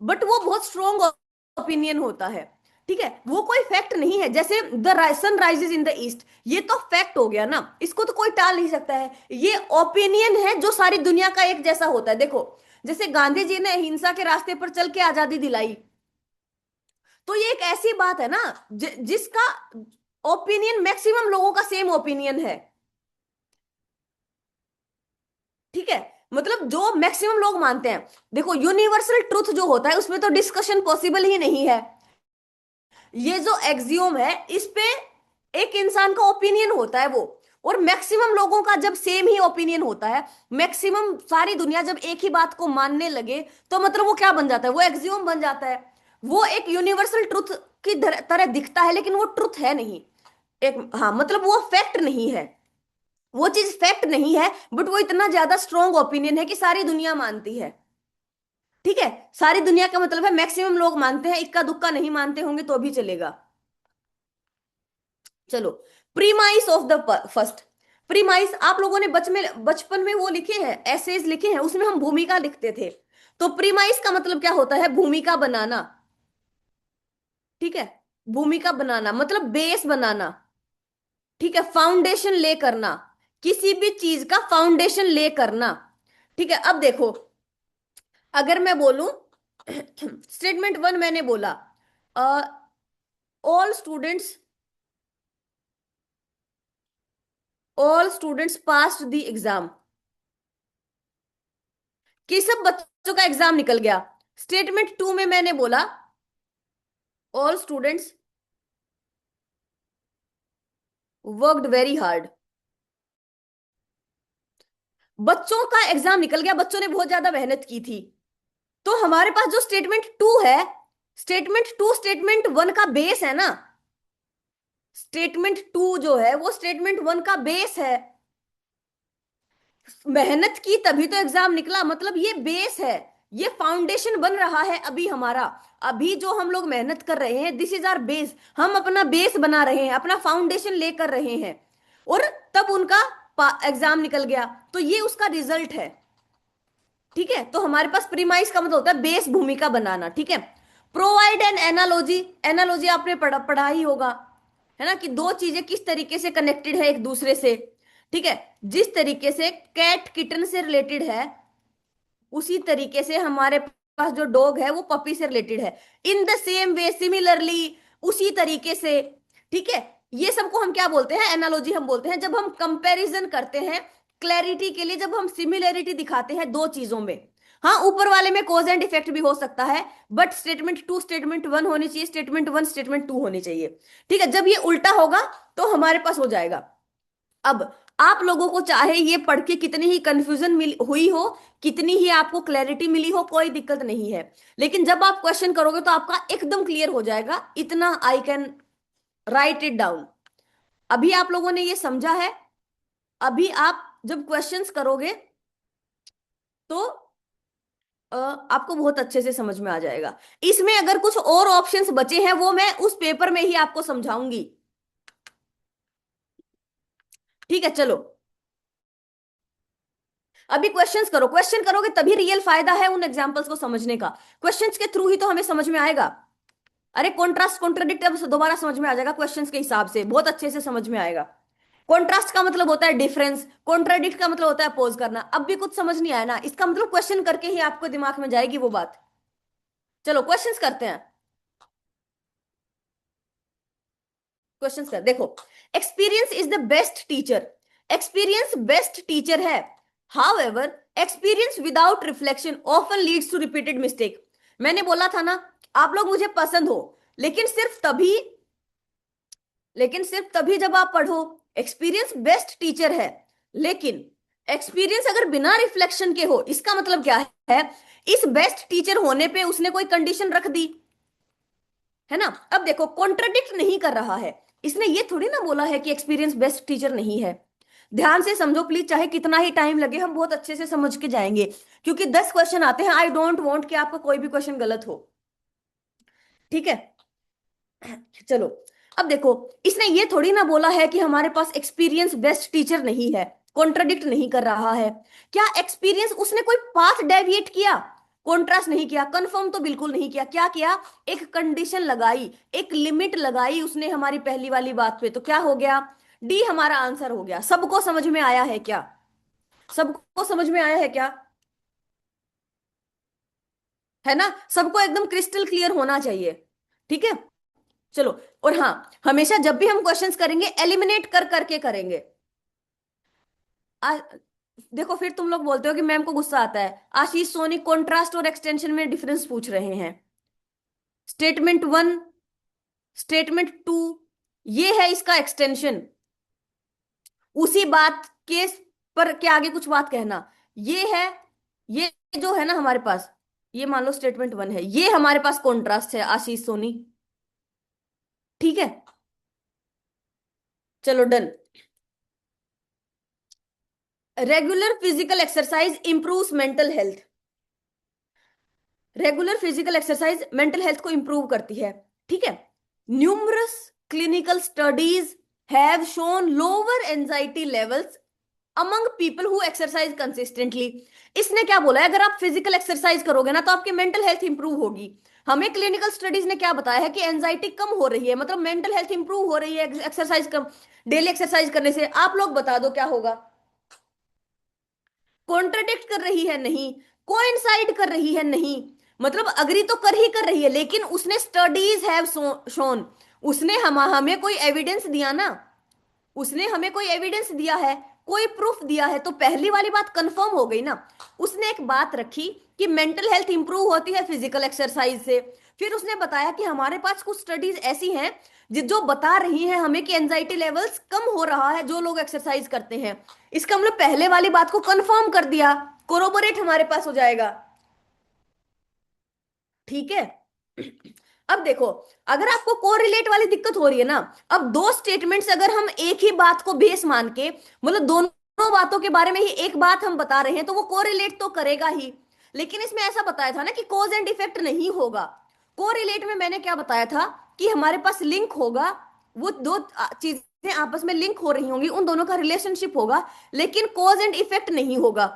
बट वो बहुत स्ट्रोंग ओपिनियन होता है। ठीक है, वो कोई फैक्ट नहीं है। जैसे the sun rises in the east, ये तो फैक्ट हो गया ना, इसको तो कोई टाल नहीं सकता है, ये ओपिनियन है जो सारी दुनिया का एक जैसा होता है। देखो, जैसे गांधी जी ने अहिंसा के रास्ते पर चल के आजादी दिलाई, तो ये एक ऐसी बात है ना जिसका ओपिनियन मैक्सिमम लोगों का सेम ओपिनियन है। ठीक है, मतलब जो मैक्सिमम लोग मानते हैं। देखो, यूनिवर्सल ट्रुथ जो होता है उसमें तो डिस्कशन पॉसिबल ही नहीं है। ये जो एक्सियोम है, इस पे एक इंसान का ओपिनियन होता है वो, और मैक्सिमम लोगों का जब सेम ही ओपिनियन होता है, मैक्सिमम सारी दुनिया जब एक ही बात को मानने लगे, तो मतलब वो क्या बन जाता है, वो एक्सियोम बन जाता है। वो एक यूनिवर्सल ट्रुथ की तरह दिखता है, लेकिन वो ट्रुथ है नहीं। एक, हाँ, मतलब वो फैक्ट नहीं है, वो चीज फैक्ट नहीं है, बट वो इतना ज्यादा स्ट्रॉन्ग ओपिनियन है कि सारी दुनिया मानती है। ठीक है, सारी दुनिया का मतलब है मैक्सिमम लोग मानते हैं, इक्का दुक्का नहीं मानते होंगे तो भी चलेगा। चलो, premise of the first, premise आप लोगों ने बचपन में वो लिखे हैं, एसेज लिखे हैं, उसमें हम भूमिका लिखते थे। तो प्रीमाइस का मतलब क्या होता है, भूमिका बनाना। ठीक है, भूमिका बनाना मतलब बेस बनाना। ठीक है, फाउंडेशन ले करना, किसी भी चीज का फाउंडेशन ले करना। ठीक है, अब देखो, अगर मैं बोलूं स्टेटमेंट वन मैंने बोला, all students, all students passed the exam, कि सब बच्चों का एग्जाम निकल गया। स्टेटमेंट टू में मैंने बोला all students worked very hard, बच्चों का एग्जाम निकल गया, बच्चों ने बहुत ज्यादा मेहनत की थी। तो हमारे पास जो स्टेटमेंट टू है, स्टेटमेंट टू स्टेटमेंट वन का बेस है ना, स्टेटमेंट टू जो है वो स्टेटमेंट वन का बेस है। मेहनत की तभी तो एग्जाम निकला, मतलब ये बेस है। ये फाउंडेशन बन रहा है अभी हमारा। अभी जो हम लोग मेहनत कर रहे हैं, दिस इज आवर बेस, हम अपना बेस बना रहे हैं, अपना फाउंडेशन लेकर रहे हैं। और तब उनका एग्जाम निकल गया, तो ये उसका रिजल्ट है। ठीक है, तो हमारे पास प्रीमाइस का मतलब होता है बेस, भूमिका बनाना। ठीक है, प्रोवाइड एन एनालॉजी, एनालॉजी आपने पढ़ा ही होगा, है ना, कि दो चीजें किस तरीके से कनेक्टेड है एक दूसरे से। ठीक है, जिस तरीके से कैट किटन से रिलेटेड है, उसी तरीके से हमारे पास जो डॉग है वो पपी से रिलेटेड है। इन द सेम वे, सिमिलरली, उसी तरीके से। ठीक है, ये सबको हम क्या बोलते हैं, एनालॉजी हम बोलते हैं। जब हम कंपैरिजन करते हैं क्लैरिटी के लिए, जब हम सिमिलरिटी दिखाते हैं दो चीजों में। हाँ, ऊपर वाले में कॉज एंड इफेक्ट भी हो सकता है, but statement two statement one होनी चाहिए, स्टेटमेंट वन स्टेटमेंट टू होनी चाहिए। ठीक है, जब ये उल्टा होगा तो हमारे पास हो जाएगा। अब आप लोगों को चाहे ये पढ़ के कितनी ही कंफ्यूजन मिली हुई हो, कितनी ही आपको क्लैरिटी मिली हो, कोई दिक्कत नहीं है। लेकिन जब आप क्वेश्चन करोगे तो आपका एकदम क्लियर हो जाएगा, इतना I can write it down. अभी आप लोगों ने ये समझा है। अभी आप जब क्वेश्चंस करोगे तो आपको बहुत अच्छे से समझ में आ जाएगा। इसमें अगर कुछ और ऑप्शंस बचे हैं वो मैं उस पेपर में ही आपको समझाऊंगी। ठीक है, चलो अभी क्वेश्चंस करो। क्वेश्चन करोगे तभी रियल फायदा है उन एग्जांपल्स को समझने का। क्वेश्चंस के थ्रू ही तो हमें समझ में आएगा। अरे कॉन्ट्रास्ट कॉन्ट्राडिक्ट अब दोबारा समझ में आ जाएगा, क्वेश्चंस के हिसाब से बहुत अच्छे से समझ में आएगा। कॉन्ट्रास्ट का मतलब होता है डिफरेंस, कॉन्ट्राडिक्ट का मतलब होता है अपोज करना। अब भी कुछ समझ नहीं आया ना, इसका मतलब क्वेश्चन करके ही आपको दिमाग में जाएगी वो बात। चलो क्वेश्चंस करते हैं। क्वेश्चंस कर देखो। Experience is the best teacher, experience best teacher है। However experience without reflection often leads to repeated mistake. मैंने बोला था ना, आप लोग मुझे पसंद हो, लेकिन सिर्फ तभी, लेकिन सिर्फ तभी जब आप पढ़ो। एक्सपीरियंस बेस्ट टीचर है, लेकिन एक्सपीरियंस अगर बिना रिफ्लेक्शन के हो, इसका मतलब क्या है, इस बेस्ट टीचर होने पे उसने कोई कंडीशन रख दी, है ना। अब देखो कॉन्ट्रडिक्ट नहीं कर रहा है, इसने ये थोड़ी ना बोला है कि एक्सपीरियंस बेस्ट टीचर नहीं है। ध्यान से समझो प्लीज, चाहे कितना ही टाइम लगे, हम बहुत अच्छे से समझ के जाएंगे। क्योंकि 10 क्वेश्चन आते हैं, आई डोंट वांट कि आपका कोई भी क्वेश्चन गलत हो। ठीक है, चलो अब देखो, इसने ये थोड़ी ना बोला है कि हमारे पास एक्सपीरियंस बेस्ट टीचर नहीं है, कॉन्ट्रडिक्ट नहीं कर रहा है। क्या एक्सपीरियंस, उसने कोई पाथ डेविएट किया, कॉन्ट्रास्ट नहीं किया, कंफर्म तो बिल्कुल नहीं किया। क्या किया, एक कंडीशन लगाई, एक लिमिट लगाई उसने हमारी पहली वाली बात पे, तो क्या हो गया, डी हमारा आंसर हो गया। सबको समझ में आया है क्या, सबको समझ में आया है क्या, है ना, सबको एकदम क्रिस्टल क्लियर होना चाहिए। ठीक है, चलो। और हाँ, हमेशा जब भी हम क्वेश्चंस करेंगे एलिमिनेट कर करके करेंगे। आ, देखो फिर तुम लोग बोलते हो कि मैम को गुस्सा आता है। आशीष सोनी कॉन्ट्रास्ट और एक्सटेंशन में डिफरेंस पूछ रहे हैं। स्टेटमेंट वन, स्टेटमेंट टू, ये है इसका एक्सटेंशन। उसी बात के पर के आगे कुछ बात कहना, ये है, ये जो है ना हमारे पास, ये मान लो स्टेटमेंट वन है, ये हमारे पास कॉन्ट्रास्ट है आशीष सोनी। ठीक है, चलो done. Regular physical exercise improves mental health. Regular physical exercise mental health को इंप्रूव करती है। ठीक है, numerous clinical studies have shown lower anxiety levels among people who exercise consistently. इसने क्या बोला है, अगर आप फिजिकल एक्सरसाइज करोगे ना तो आपकी मेंटल हेल्थ इंप्रूव होगी। हमें क्लिनिकल स्टडीज ने क्या बताया है कि एंजाइटी कम हो रही है, मतलब मेंटल हेल्थ इंप्रूव हो रही है एक्सरसाइज कम, डेली एक्सरसाइज करने से। आप लोग बता दो क्या होगा। कॉन्ट्रडिक्ट कर रही है नहीं, कोइंसाइड कर रही है नहीं, मतलब अग्री तो कर ही कर रही है, लेकिन उसने स्टडीज हैव शोन, उसने हमें कोई एविडेंस दिया ना, उसने हमें कोई एविडेंस दिया है, कोई प्रूफ दिया है, तो पहली वाली बात कंफर्म हो गई ना। उसने एक बात रखी कि मेंटल हेल्थ इंप्रूव होती है फिजिकल एक्सरसाइज से। फिर उसने बताया कि हमारे पास कुछ स्टडीज ऐसी हैं जो बता रही हैं हमें कि एंजाइटी लेवल्स कम हो रहा है जो लोग एक्सरसाइज करते हैं। इसका मतलब पहले वाली बात को कंफर्म कर दिया, कोरोबोरेट हमारे पास हो जाएगा। ठीक है, अब देखो, अगर आपको कोरिलेट वाली दिक्कत हो रही है ना, अब दो स्टेटमेंट्स अगर हम एक ही बात को बेस मान के, मतलब दोनों बातों के बारे में ही एक बात हम बता रहे हैं, तो वो कोरिलेट तो करेगा ही। लेकिन इसमें ऐसा बताया था ना कि कॉज एंड इफेक्ट नहीं होगा। कोरिलेट में मैंने क्या बताया था कि हमारे पास लिंक होगा, वो दो चीजें आपस में लिंक हो रही होंगी, उन दोनों का रिलेशनशिप होगा, लेकिन कॉज एंड इफेक्ट नहीं होगा।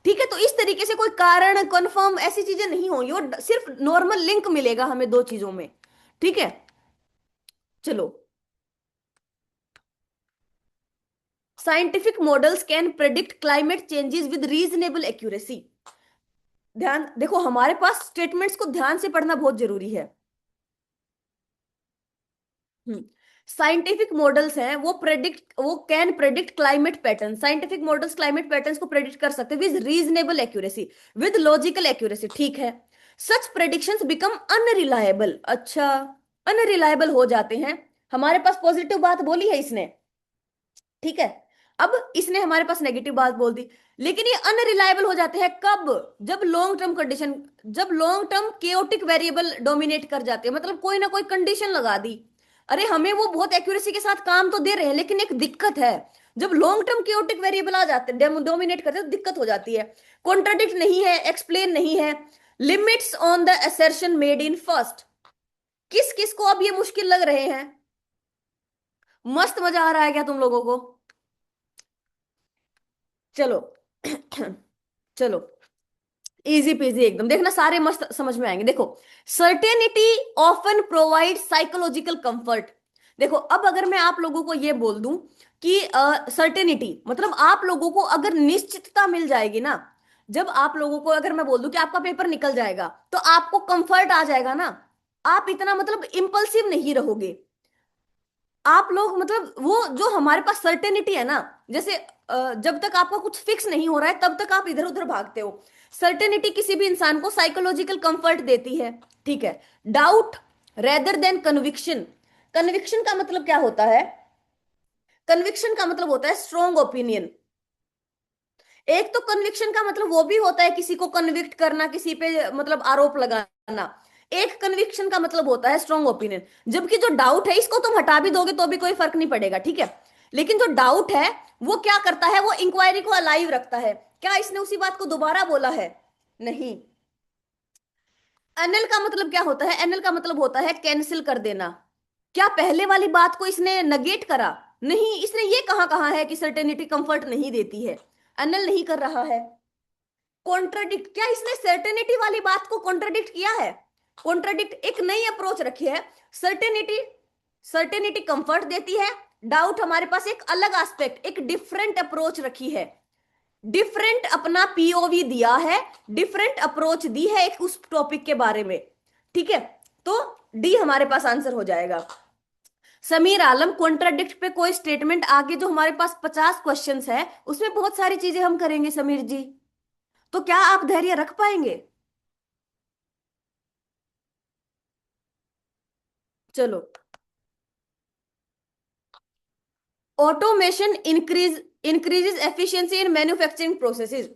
ठीक है, तो इस तरीके से कोई कारण कंफर्म ऐसी चीजें नहीं होंगी, वो सिर्फ नॉर्मल लिंक मिलेगा हमें दो चीजों में। ठीक है, चलो। Scientific models can predict climate changes with reasonable accuracy. ध्यान देखो, हमारे पास स्टेटमेंट्स को ध्यान से पढ़ना बहुत जरूरी है। साइंटिफिक मॉडल्स हैं, वो can predict climate pattern. Scientific models climate patterns को प्रेडिक्ट कर सकते हैं with reasonable accuracy, with logical accuracy. ठीक है, सच प्रेडिक्शंस बिकम अनरिलायबल। अच्छा, अनरिलायबल हो जाते हैं। हमारे पास पॉजिटिव बात बोली है इसने, ठीक है। अब इसने हमारे पास नेगेटिव बात बोल दी, लेकिन ये अनरिलायबल हो जाते हैं कब? जब लॉन्ग टर्म कंडीशन, जब long term chaotic variable dominate कर जाते हैं, मतलब कोई ना कोई कंडीशन लगा दी। अरे हमें वो बहुत एक्यूरेसी के साथ काम तो दे रहे हैं, लेकिन एक दिक्कत है, जब लॉन्ग टर्म केओटिक वेरिएबल आ जाते हैं, डोमिनेट करते हैं, तो दिक्कत हो जाती है। कॉन्ट्राडिक्ट नहीं है, एक्सप्लेन नहीं है। Limits on the assertion made in first. किस किस को अब ये मुश्किल लग रहे हैं? मस्त मजा आ रहा है क्या तुम लोगों को? चलो चलो, इजी पीजी एकदम, देखना सारे मस्त समझ में आएंगे। देखो, certainty often provide psychological comfort. देखो, अब अगर मैं आप लोगों को ये बोल दूं कि सर्टेनिटी मतलब आप लोगों को अगर निश्चितता मिल जाएगी ना, जब आप लोगों को अगर मैं बोल दूं कि आपका पेपर निकल जाएगा, तो आपको कंफर्ट आ जाएगा ना। आप इतना मतलब इम्पल्सिव नहीं रहोगे। आप लोग मतलब वो जो हमारे पास सर्टेनिटी है ना, जैसे जब तक आपका कुछ फिक्स नहीं हो रहा है तब तक आप इधर उधर भागते हो। सर्टेनिटी किसी भी इंसान को साइकोलॉजिकल कंफर्ट देती है। ठीक है, doubt rather than conviction. Conviction का मतलब क्या होता है? कन्विक्शन का मतलब होता है स्ट्रॉन्ग ओपिनियन। एक तो कन्विक्शन का मतलब वो भी होता है किसी को कन्विक्ट करना, किसी पे मतलब आरोप लगाना। एक कन्विक्शन का मतलब होता है स्ट्रॉन्ग ओपिनियन। जबकि जो डाउट है, इसको तुम हटा भी दोगे तो भी कोई फर्क नहीं पड़ेगा, ठीक है। लेकिन जो डाउट है वो क्या करता है, वो इंक्वायरी को अलाइव रखता है। क्या इसने उसी बात को दोबारा बोला है? नहीं। एनएल का मतलब क्या होता है? एनएल का मतलब होता है कैंसिल कर देना। क्या पहले वाली बात को इसने नगेट करा? नहीं, इसने ये कहा है कि सर्टेनिटी कंफर्ट नहीं देती है। एनएल नहीं कर रहा है। कॉन्ट्राडिक्ट, क्या इसने सर्टेनिटी वाली बात को कॉन्ट्राडिक्ट किया है? कॉन्ट्राडिक्ट, एक नई अप्रोच रखी है। सर्टेनिटी, सर्टेनिटी कंफर्ट देती है। डाउट हमारे पास एक अलग एस्पेक्ट, एक डिफरेंट अप्रोच रखी है। डिफरेंट अपना पीओवी दिया है, डिफरेंट अप्रोच दी है एक उस टॉपिक के बारे में। ठीक है, तो डी हमारे पास आंसर हो जाएगा। समीर आलम, कॉन्ट्राडिक्ट पे कोई स्टेटमेंट आगे, जो हमारे पास 50 क्वेश्चंस है उसमें बहुत सारी चीजें हम करेंगे समीर जी। तो क्या आप धैर्य रख पाएंगे? चलो, automation increases efficiency in manufacturing processes.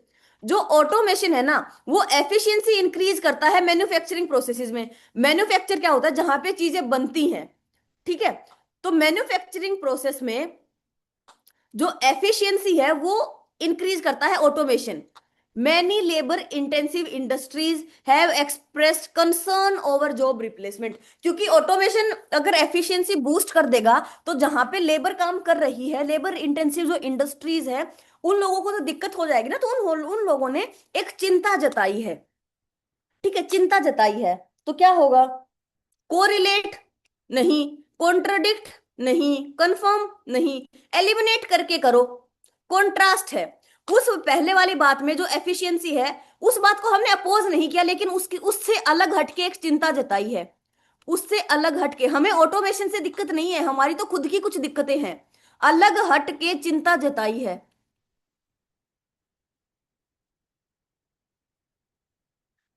जो ऑटोमेशन है ना, वो एफिशिएंसी इंक्रीज करता है मैन्युफैक्चरिंग प्रोसेसेस में। मैन्युफैक्चर क्या होता है? जहां पे चीजें बनती हैं। ठीक है, तो मैन्युफैक्चरिंग प्रोसेस में जो एफिशिएंसी है वो इंक्रीज करता है automation. Many labour intensive industries have expressed concern over job replacement. क्योंकि ऑटोमेशन अगर एफिशिएंसी बूस्ट कर देगा, तो जहां पे लेबर काम कर रही है, लेबर इंटेंसिव जो इंडस्ट्रीज है, उन लोगों को तो दिक्कत हो जाएगी ना। तो उन लोगों ने एक चिंता जताई है। ठीक है, चिंता जताई है। तो क्या होगा? कोरिलेट नहीं, कॉन्ट्रडिक्ट नहीं, कंफर्म नहीं, एलिमिनेट करके करो। कॉन्ट्रास्ट है। उस पहले वाली बात में जो एफिशिएंसी है, उस बात को हमने अपोज नहीं किया, लेकिन उसकी उससे अलग हटके एक चिंता जताई है। उससे अलग हटके, हमें ऑटोमेशन से दिक्कत नहीं है, हमारी तो खुद की कुछ दिक्कतें हैं। अलग हटके चिंता जताई है।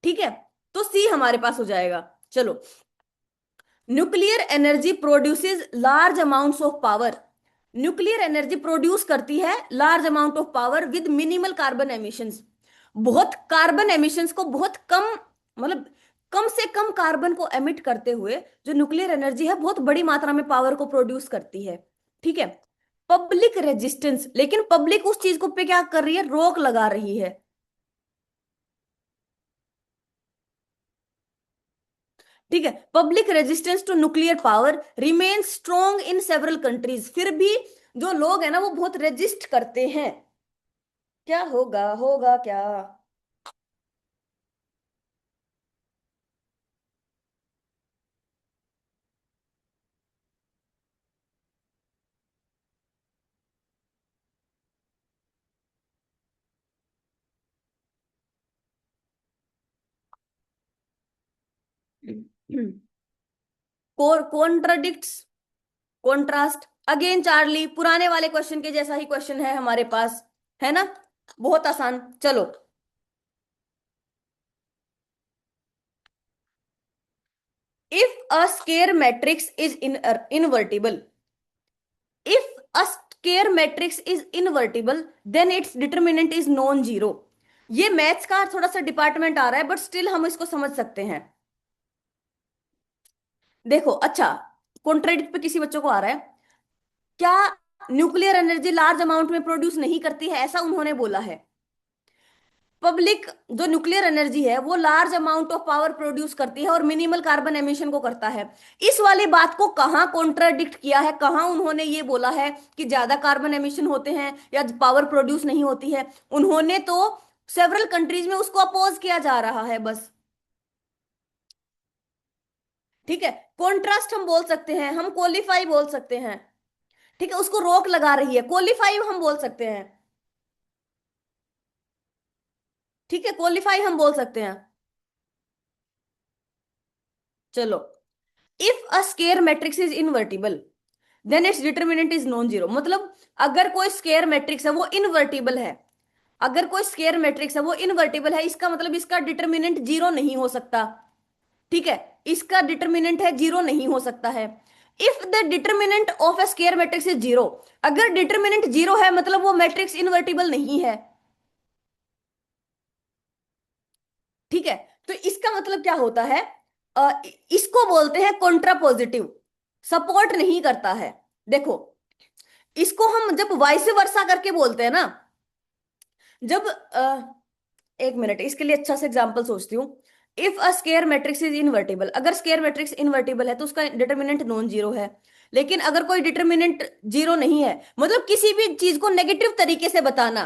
ठीक है, तो सी हमारे पास हो जाएगा। चलो, nuclear energy produces large amounts of power. Nuclear energy produce करती है large amount of power with minimal carbon emissions. बहुत कार्बन एमिशंस को बहुत कम, मतलब कम से कम कार्बन को एमिट करते हुए जो न्यूक्लियर एनर्जी है, बहुत बड़ी मात्रा में पावर को प्रोड्यूस करती है। ठीक है, पब्लिक रेजिस्टेंस, लेकिन पब्लिक उस चीज को पे क्या कर रही है? रोक लगा रही है। ठीक है, public resistance to nuclear power remain strong in several countries, फिर भी जो लोग हैं ना वो बहुत रेजिस्ट करते हैं। क्या होगा, होगा क्या? कॉन्ट्रडिक्ट्स, कॉन्ट्रास्ट अगेन चार्ली, पुराने वाले क्वेश्चन के जैसा ही क्वेश्चन है हमारे पास, है ना? बहुत आसान, चलो। If a square matrix is invertible, if a square matrix is invertible then its determinant is non zero. ये मैथ्स का थोड़ा सा डिपार्टमेंट आ रहा है, बट स्टिल हम इसको समझ सकते हैं। देखो, अच्छा, कॉन्ट्रेडिक्ट पे किसी बच्चों को आ रहा है क्या? न्यूक्लियर एनर्जी लार्ज अमाउंट में प्रोड्यूस नहीं करती है, ऐसा उन्होंने बोला है। पब्लिक, जो न्यूक्लियर एनर्जी है वो large amount of power produce करती है और मिनिमल कार्बन एमिशन को करता है। इस वाली बात को कहाँ कॉन्ट्राडिक्ट किया है, कहाँ उन्होंने ये बोला है कि ज्यादा कार्बन एमिशन होते हैं या पावर प्रोड्यूस नहीं होती है? उन्होंने तो सेवरल कंट्रीज में उसको अपोज किया जा रहा है बस। ठीक है, कॉन्ट्रास्ट हम बोल सकते हैं, हम क्वालिफाई बोल सकते हैं। ठीक है, उसको रोक लगा रही है, क्वालिफाई हम बोल सकते हैं। ठीक है, क्वालिफाई हम बोल सकते हैं। चलो, if a square matrix is invertible then its determinant is non zero, मतलब अगर कोई स्केयर मैट्रिक्स है वो इनवर्टिबल है, अगर कोई स्केयर मैट्रिक्स है वो इनवर्टिबल है, इसका मतलब इसका डिटर्मिनेंट जीरो नहीं हो सकता। ठीक है, इसका डिटर्मिनेंट है जीरो नहीं हो सकता है। If the determinant of A square matrix is zero, अगर डिटर्मिनेंट जीरो है मतलब वो मैट्रिक्स इनवर्टिबल नहीं है। ठीक है, तो इसका मतलब क्या होता है? इसको बोलते हैं कॉन्ट्रापोजिटिव, सपोर्ट नहीं करता है। देखो, इसको हम जब वाइस वर्सा करके बोलते हैं ना, जब एक मिनट, इसके लिए अच्छा सा एग्जांपल सोचती हूँ। If a square matrix is invertible, अगर स्केयर मैट्रिक्स इनवर्टिबल है तो उसका डिटर्मिनेंट नॉन जीरो है। लेकिन अगर कोई डिटर्मिनेंट जीरो नहीं है, मतलब किसी भी चीज को नेगेटिव तरीके से बताना।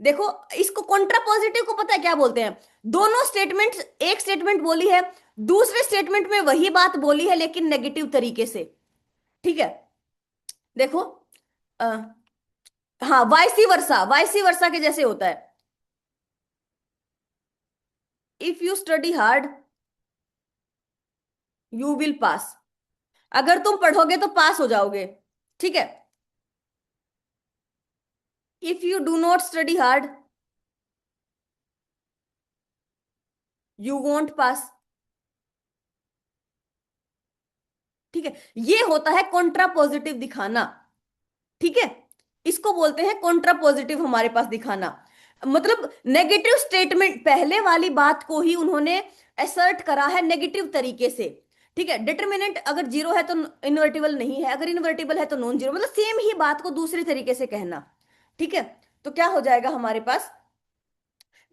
देखो, इसको कॉन्ट्रापोजिटिव को पता है क्या बोलते हैं? दोनों स्टेटमेंट्स, एक स्टेटमेंट बोली है, दूसरे स्टेटमेंट में वही बात बोली है लेकिन नेगेटिव तरीके से। ठीक है, देखो, आ, हाँ, वाइसी वर्सा, वाइसी वर्सा के जैसे होता है। If you study hard you will pass, अगर तुम पढ़ोगे तो पास हो जाओगे। ठीक है, if you do not study hard you won't pass. ठीक है, ये होता है कॉन्ट्रा पॉजिटिव दिखाना। ठीक है, इसको बोलते हैं कॉन्ट्रा पॉजिटिव हमारे पास दिखाना, मतलब नेगेटिव स्टेटमेंट, पहले वाली बात को ही उन्होंने असर्ट करा है नेगेटिव तरीके से। ठीक है, डिटर्मिनेंट अगर जीरो है तो इन्वर्टिबल नहीं है, अगर इन्वर्टिबल है तो नॉन जीरो, मतलब सेम ही बात को दूसरे तरीके से कहना। ठीक है, तो क्या हो जाएगा हमारे पास?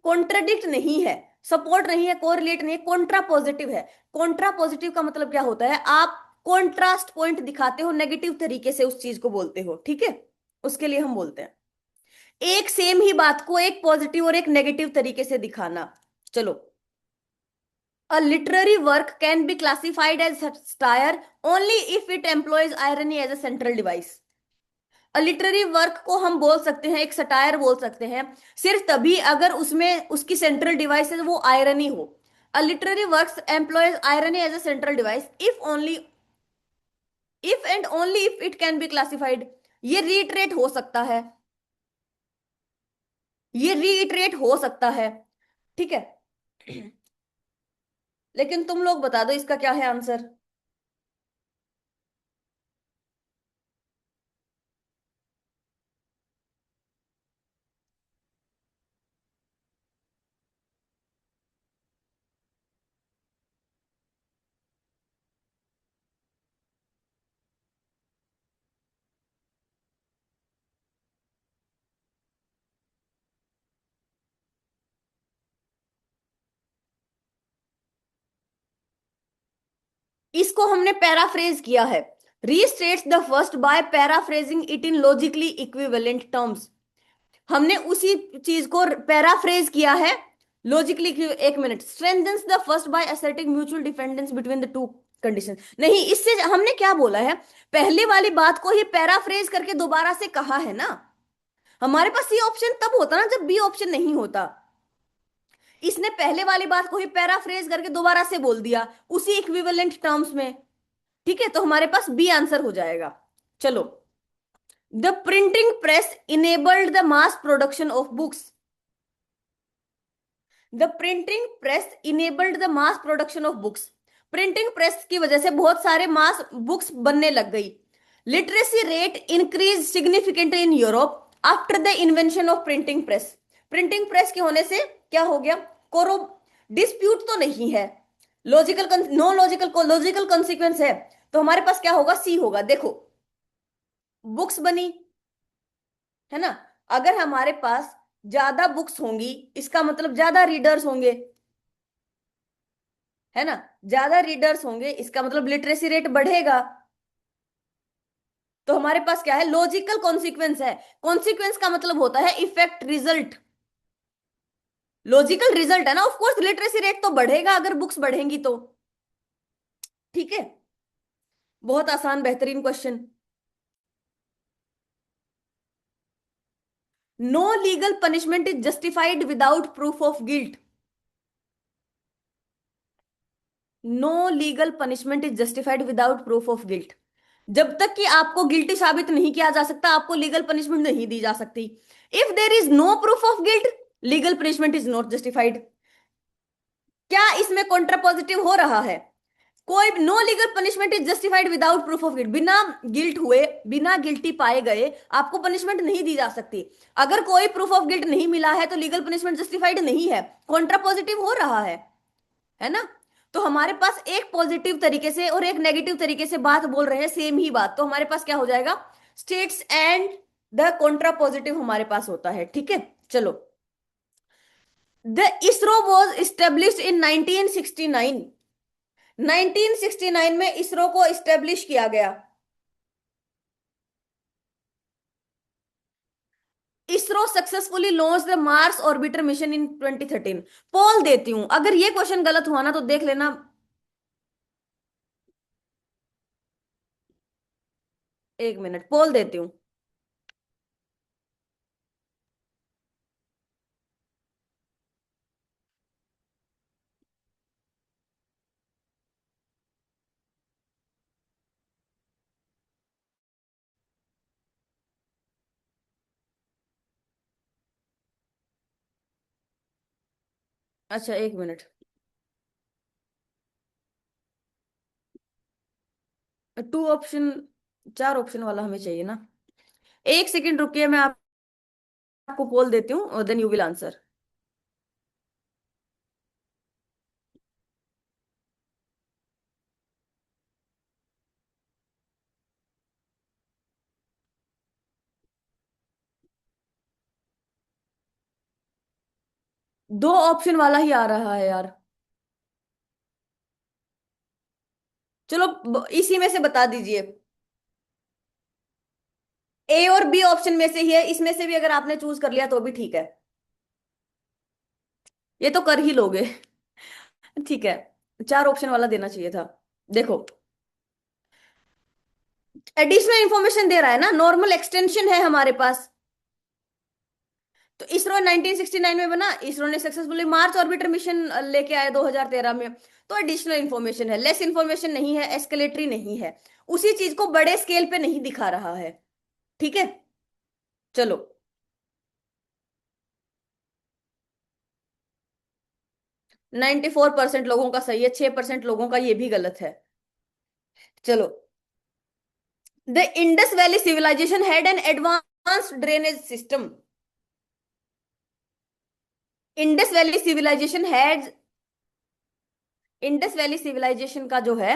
कॉन्ट्रडिक्ट नहीं है, सपोर्ट नहीं है, कोरिलेट नहीं है, कॉन्ट्रा पॉजिटिव है। कॉन्ट्रा पॉजिटिव का मतलब क्या होता है? आप कॉन्ट्रास्ट पॉइंट दिखाते हो, नेगेटिव तरीके से उस चीज को बोलते हो। ठीक है, उसके लिए हम बोलते हैं एक सेम ही बात को एक पॉजिटिव और एक नेगेटिव तरीके से दिखाना। चलो, a literary work can be classified as satire only if it employs irony as a central device. Literary work को हम बोल सकते हैं, एक सटायर बोल सकते हैं, सिर्फ तभी अगर उसमें उसकी सेंट्रल डिवाइस है वो आयरनी हो। A literary works employs irony as a central device if only, if and only if it can be classified. ये रीइटरेट हो सकता है, ये रीइटरेट हो सकता है। ठीक है, लेकिन तुम लोग बता दो इसका क्या है आंसर। इसको हमने पैराफ्रेज किया है। Restates the first by paraphrasing it in logically equivalent terms. हमने उसी चीज को पैराफ्रेज किया है लॉजिकली। एक minute. Strengthens the first by asserting mutual dependence between the two condition. नहीं, इससे हमने क्या बोला है, पहले वाली बात को ही पैराफ्रेज करके दोबारा से कहा है ना। हमारे पास ये ऑप्शन तब होता ना जब बी ऑप्शन नहीं होता। इसने पहले वाली बात को ही पैराफ्रेज करके दोबारा से बोल दिया उसी इक्विवेलेंट टर्म्स में। ठीक है, तो हमारे पास बी आंसर हो जाएगा। चलो। The printing press enabled the mass production of books. The printing press enabled the mass production of books. Printing press की वजह से बहुत सारे मास बुक्स बनने लग गई। Literacy rate increase significantly in Europe after the invention of printing press. Printing press के होने से क्या हो गया, कोरो डिस्प्यूट तो नहीं है, लॉजिकल नो लॉजिकल को लॉजिकल कॉन्सिक्वेंस है। तो हमारे पास क्या होगा, सी होगा। देखो, बुक्स बनी है ना। अगर हमारे पास ज्यादा बुक्स होंगी इसका मतलब ज्यादा रीडर्स होंगे, है ना। ज्यादा रीडर्स होंगे इसका मतलब लिटरेसी रेट बढ़ेगा। तो हमारे पास क्या है, लॉजिकल कॉन्सिक्वेंस है। कॉन्सिक्वेंस का मतलब होता है इफेक्ट रिजल्ट। लॉजिकल रिजल्ट है ना, ऑफ कोर्स लिटरेसी रेट तो बढ़ेगा अगर बुक्स बढ़ेंगी तो। ठीक है, बहुत आसान बेहतरीन question. No legal punishment is justified without proof of guilt. No legal punishment is justified without proof of guilt. जब तक कि आपको गिल्टी साबित नहीं किया जा सकता आपको लीगल पनिशमेंट नहीं दी जा सकती। If there is no proof of guilt legal punishment is not justified. क्या इसमें कॉन्ट्रापोजिटिव हो रहा है, कोई no legal punishment is justified without proof of guilt. बिना गिल्ट हुए, बिना गिल्टी पाए गए आपको पनिशमेंट नहीं दी जा सकती। अगर कोई प्रूफ ऑफ गिल्ट नहीं मिला है तो लीगल पनिशमेंट जस्टिफाइड नहीं है, कॉन्ट्रापोजिटिव हो रहा है ना। तो हमारे पास एक पॉजिटिव तरीके से और एक नेगेटिव तरीके से बात बोल रहे हैं, सेम ही बात। तो हमारे पास क्या हो जाएगा, स्टेट्स एंड द कॉन्ट्रापोजिटिव हमारे पास होता है। ठीक है, चलो। The ISRO was establish in 1969। 1969 में इसरो को इस्टेब्लिश किया गया। ISRO successfully launch the Mars orbiter mission in 2013। Poll देती हूं, अगर ये क्वेश्चन गलत हुआ ना तो देख लेना। एक मिनट, पोल देती हूँ। अच्छा, एक मिनट। टू ऑप्शन, चार ऑप्शन वाला हमें चाहिए ना। एक सेकंड रुकिए, मैं आपको पोल देती हूँ और देन यू विल आंसर। दो ऑप्शन वाला ही आ रहा है यार। चलो, इसी में से बता दीजिए। ए और बी ऑप्शन में से ही है, इसमें से भी अगर आपने चूज कर लिया तो भी ठीक है। ये तो कर ही लोगे। ठीक है, चार ऑप्शन वाला देना चाहिए था। देखो, एडिशनल इंफॉर्मेशन दे रहा है ना, नॉर्मल एक्सटेंशन है हमारे पास। तो इसरो 1969 में बना, इसरो ने सक्सेसफुली मार्स ऑर्बिटर मिशन लेके आया 2013 में। तो एडिशनल इंफॉर्मेशन है, लेस इंफॉर्मेशन नहीं है, एस्केलेटरी नहीं है, उसी चीज को बड़े स्केल पे नहीं दिखा रहा है। ठीक है, चलो। 94% लोगों का सही है, 6% लोगों का ये भी गलत है। चलो। The Indus valley civilisation had an advanced drainage system. Indus valley civilisation had, Indus valley civilisation का जो है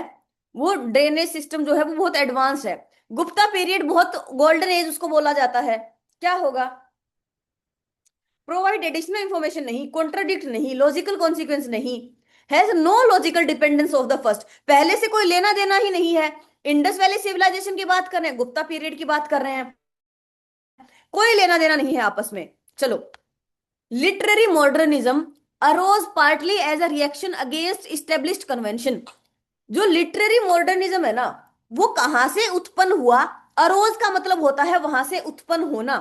वो ड्रेनेज सिस्टम जो है वो बहुत एडवांस है। गुप्ता पीरियड बहुत गोल्डन एज उसको बोला जाता है। क्या होगा, प्रोवाइड एडिशनल इंफॉर्मेशन नहीं, कॉन्ट्राडिक्ट नहीं, लॉजिकल कॉन्सिक्वेंस नहीं, has no logical dependence of the first, पहले से कोई लेना देना ही नहीं है। इंडस वैली सिविलाइजेशन की बात कर रहे हैं, गुप्ता पीरियड की बात कर रहे हैं, कोई लेना देना नहीं है आपस में। चलो, literary modernism arose partly as a reaction against established convention. जो लिटरेरी मॉडर्निज्म है ना, वो कहां से उत्पन्न हुआ? अरोज का मतलब होता है वहां से उत्पन्न होना,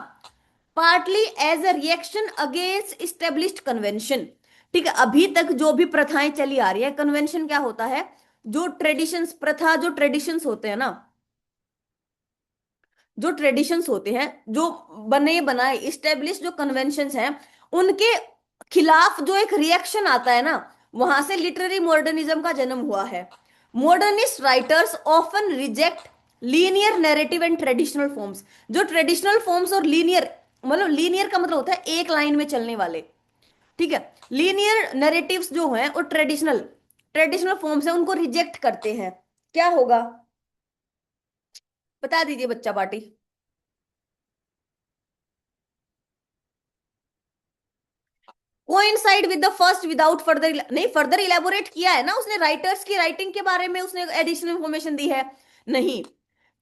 partly as a reaction against established convention. ठीक है, अभी तक जो भी प्रथाएं चली आ रही है, कन्वेंशन क्या होता है? जो ट्रेडिशंस, प्रथा, जो ट्रेडिशंस होते हैं ना, जो ट्रेडिशंस होते हैं, जो बने बनाए इस्टेब्लिश जो कन्वेंशंस हैं, उनके खिलाफ जो एक रिएक्शन आता है ना, वहां से लिटरेरी मॉडर्निज्म का जन्म हुआ है। Modernist writers often reject linear narrative and traditional forms. जो ट्रेडिशनल फॉर्म्स और लीनियर, मतलब लीनियर का मतलब होता है एक लाइन में चलने वाले, ठीक है, लीनियर नैरेटिव्स जो हैं और ट्रेडिशनल ट्रेडिशनल फॉर्म्स हैं, उनको रिजेक्ट करते हैं। क्या होगा? बता दीजिए बच्चा party. Coincide with the first without further, नहीं फर्दर इलेबोरेट किया है ना उसने, राइटर्स की राइटिंग के बारे में उसने एडिशनल इंफॉर्मेशन दी है? नहीं।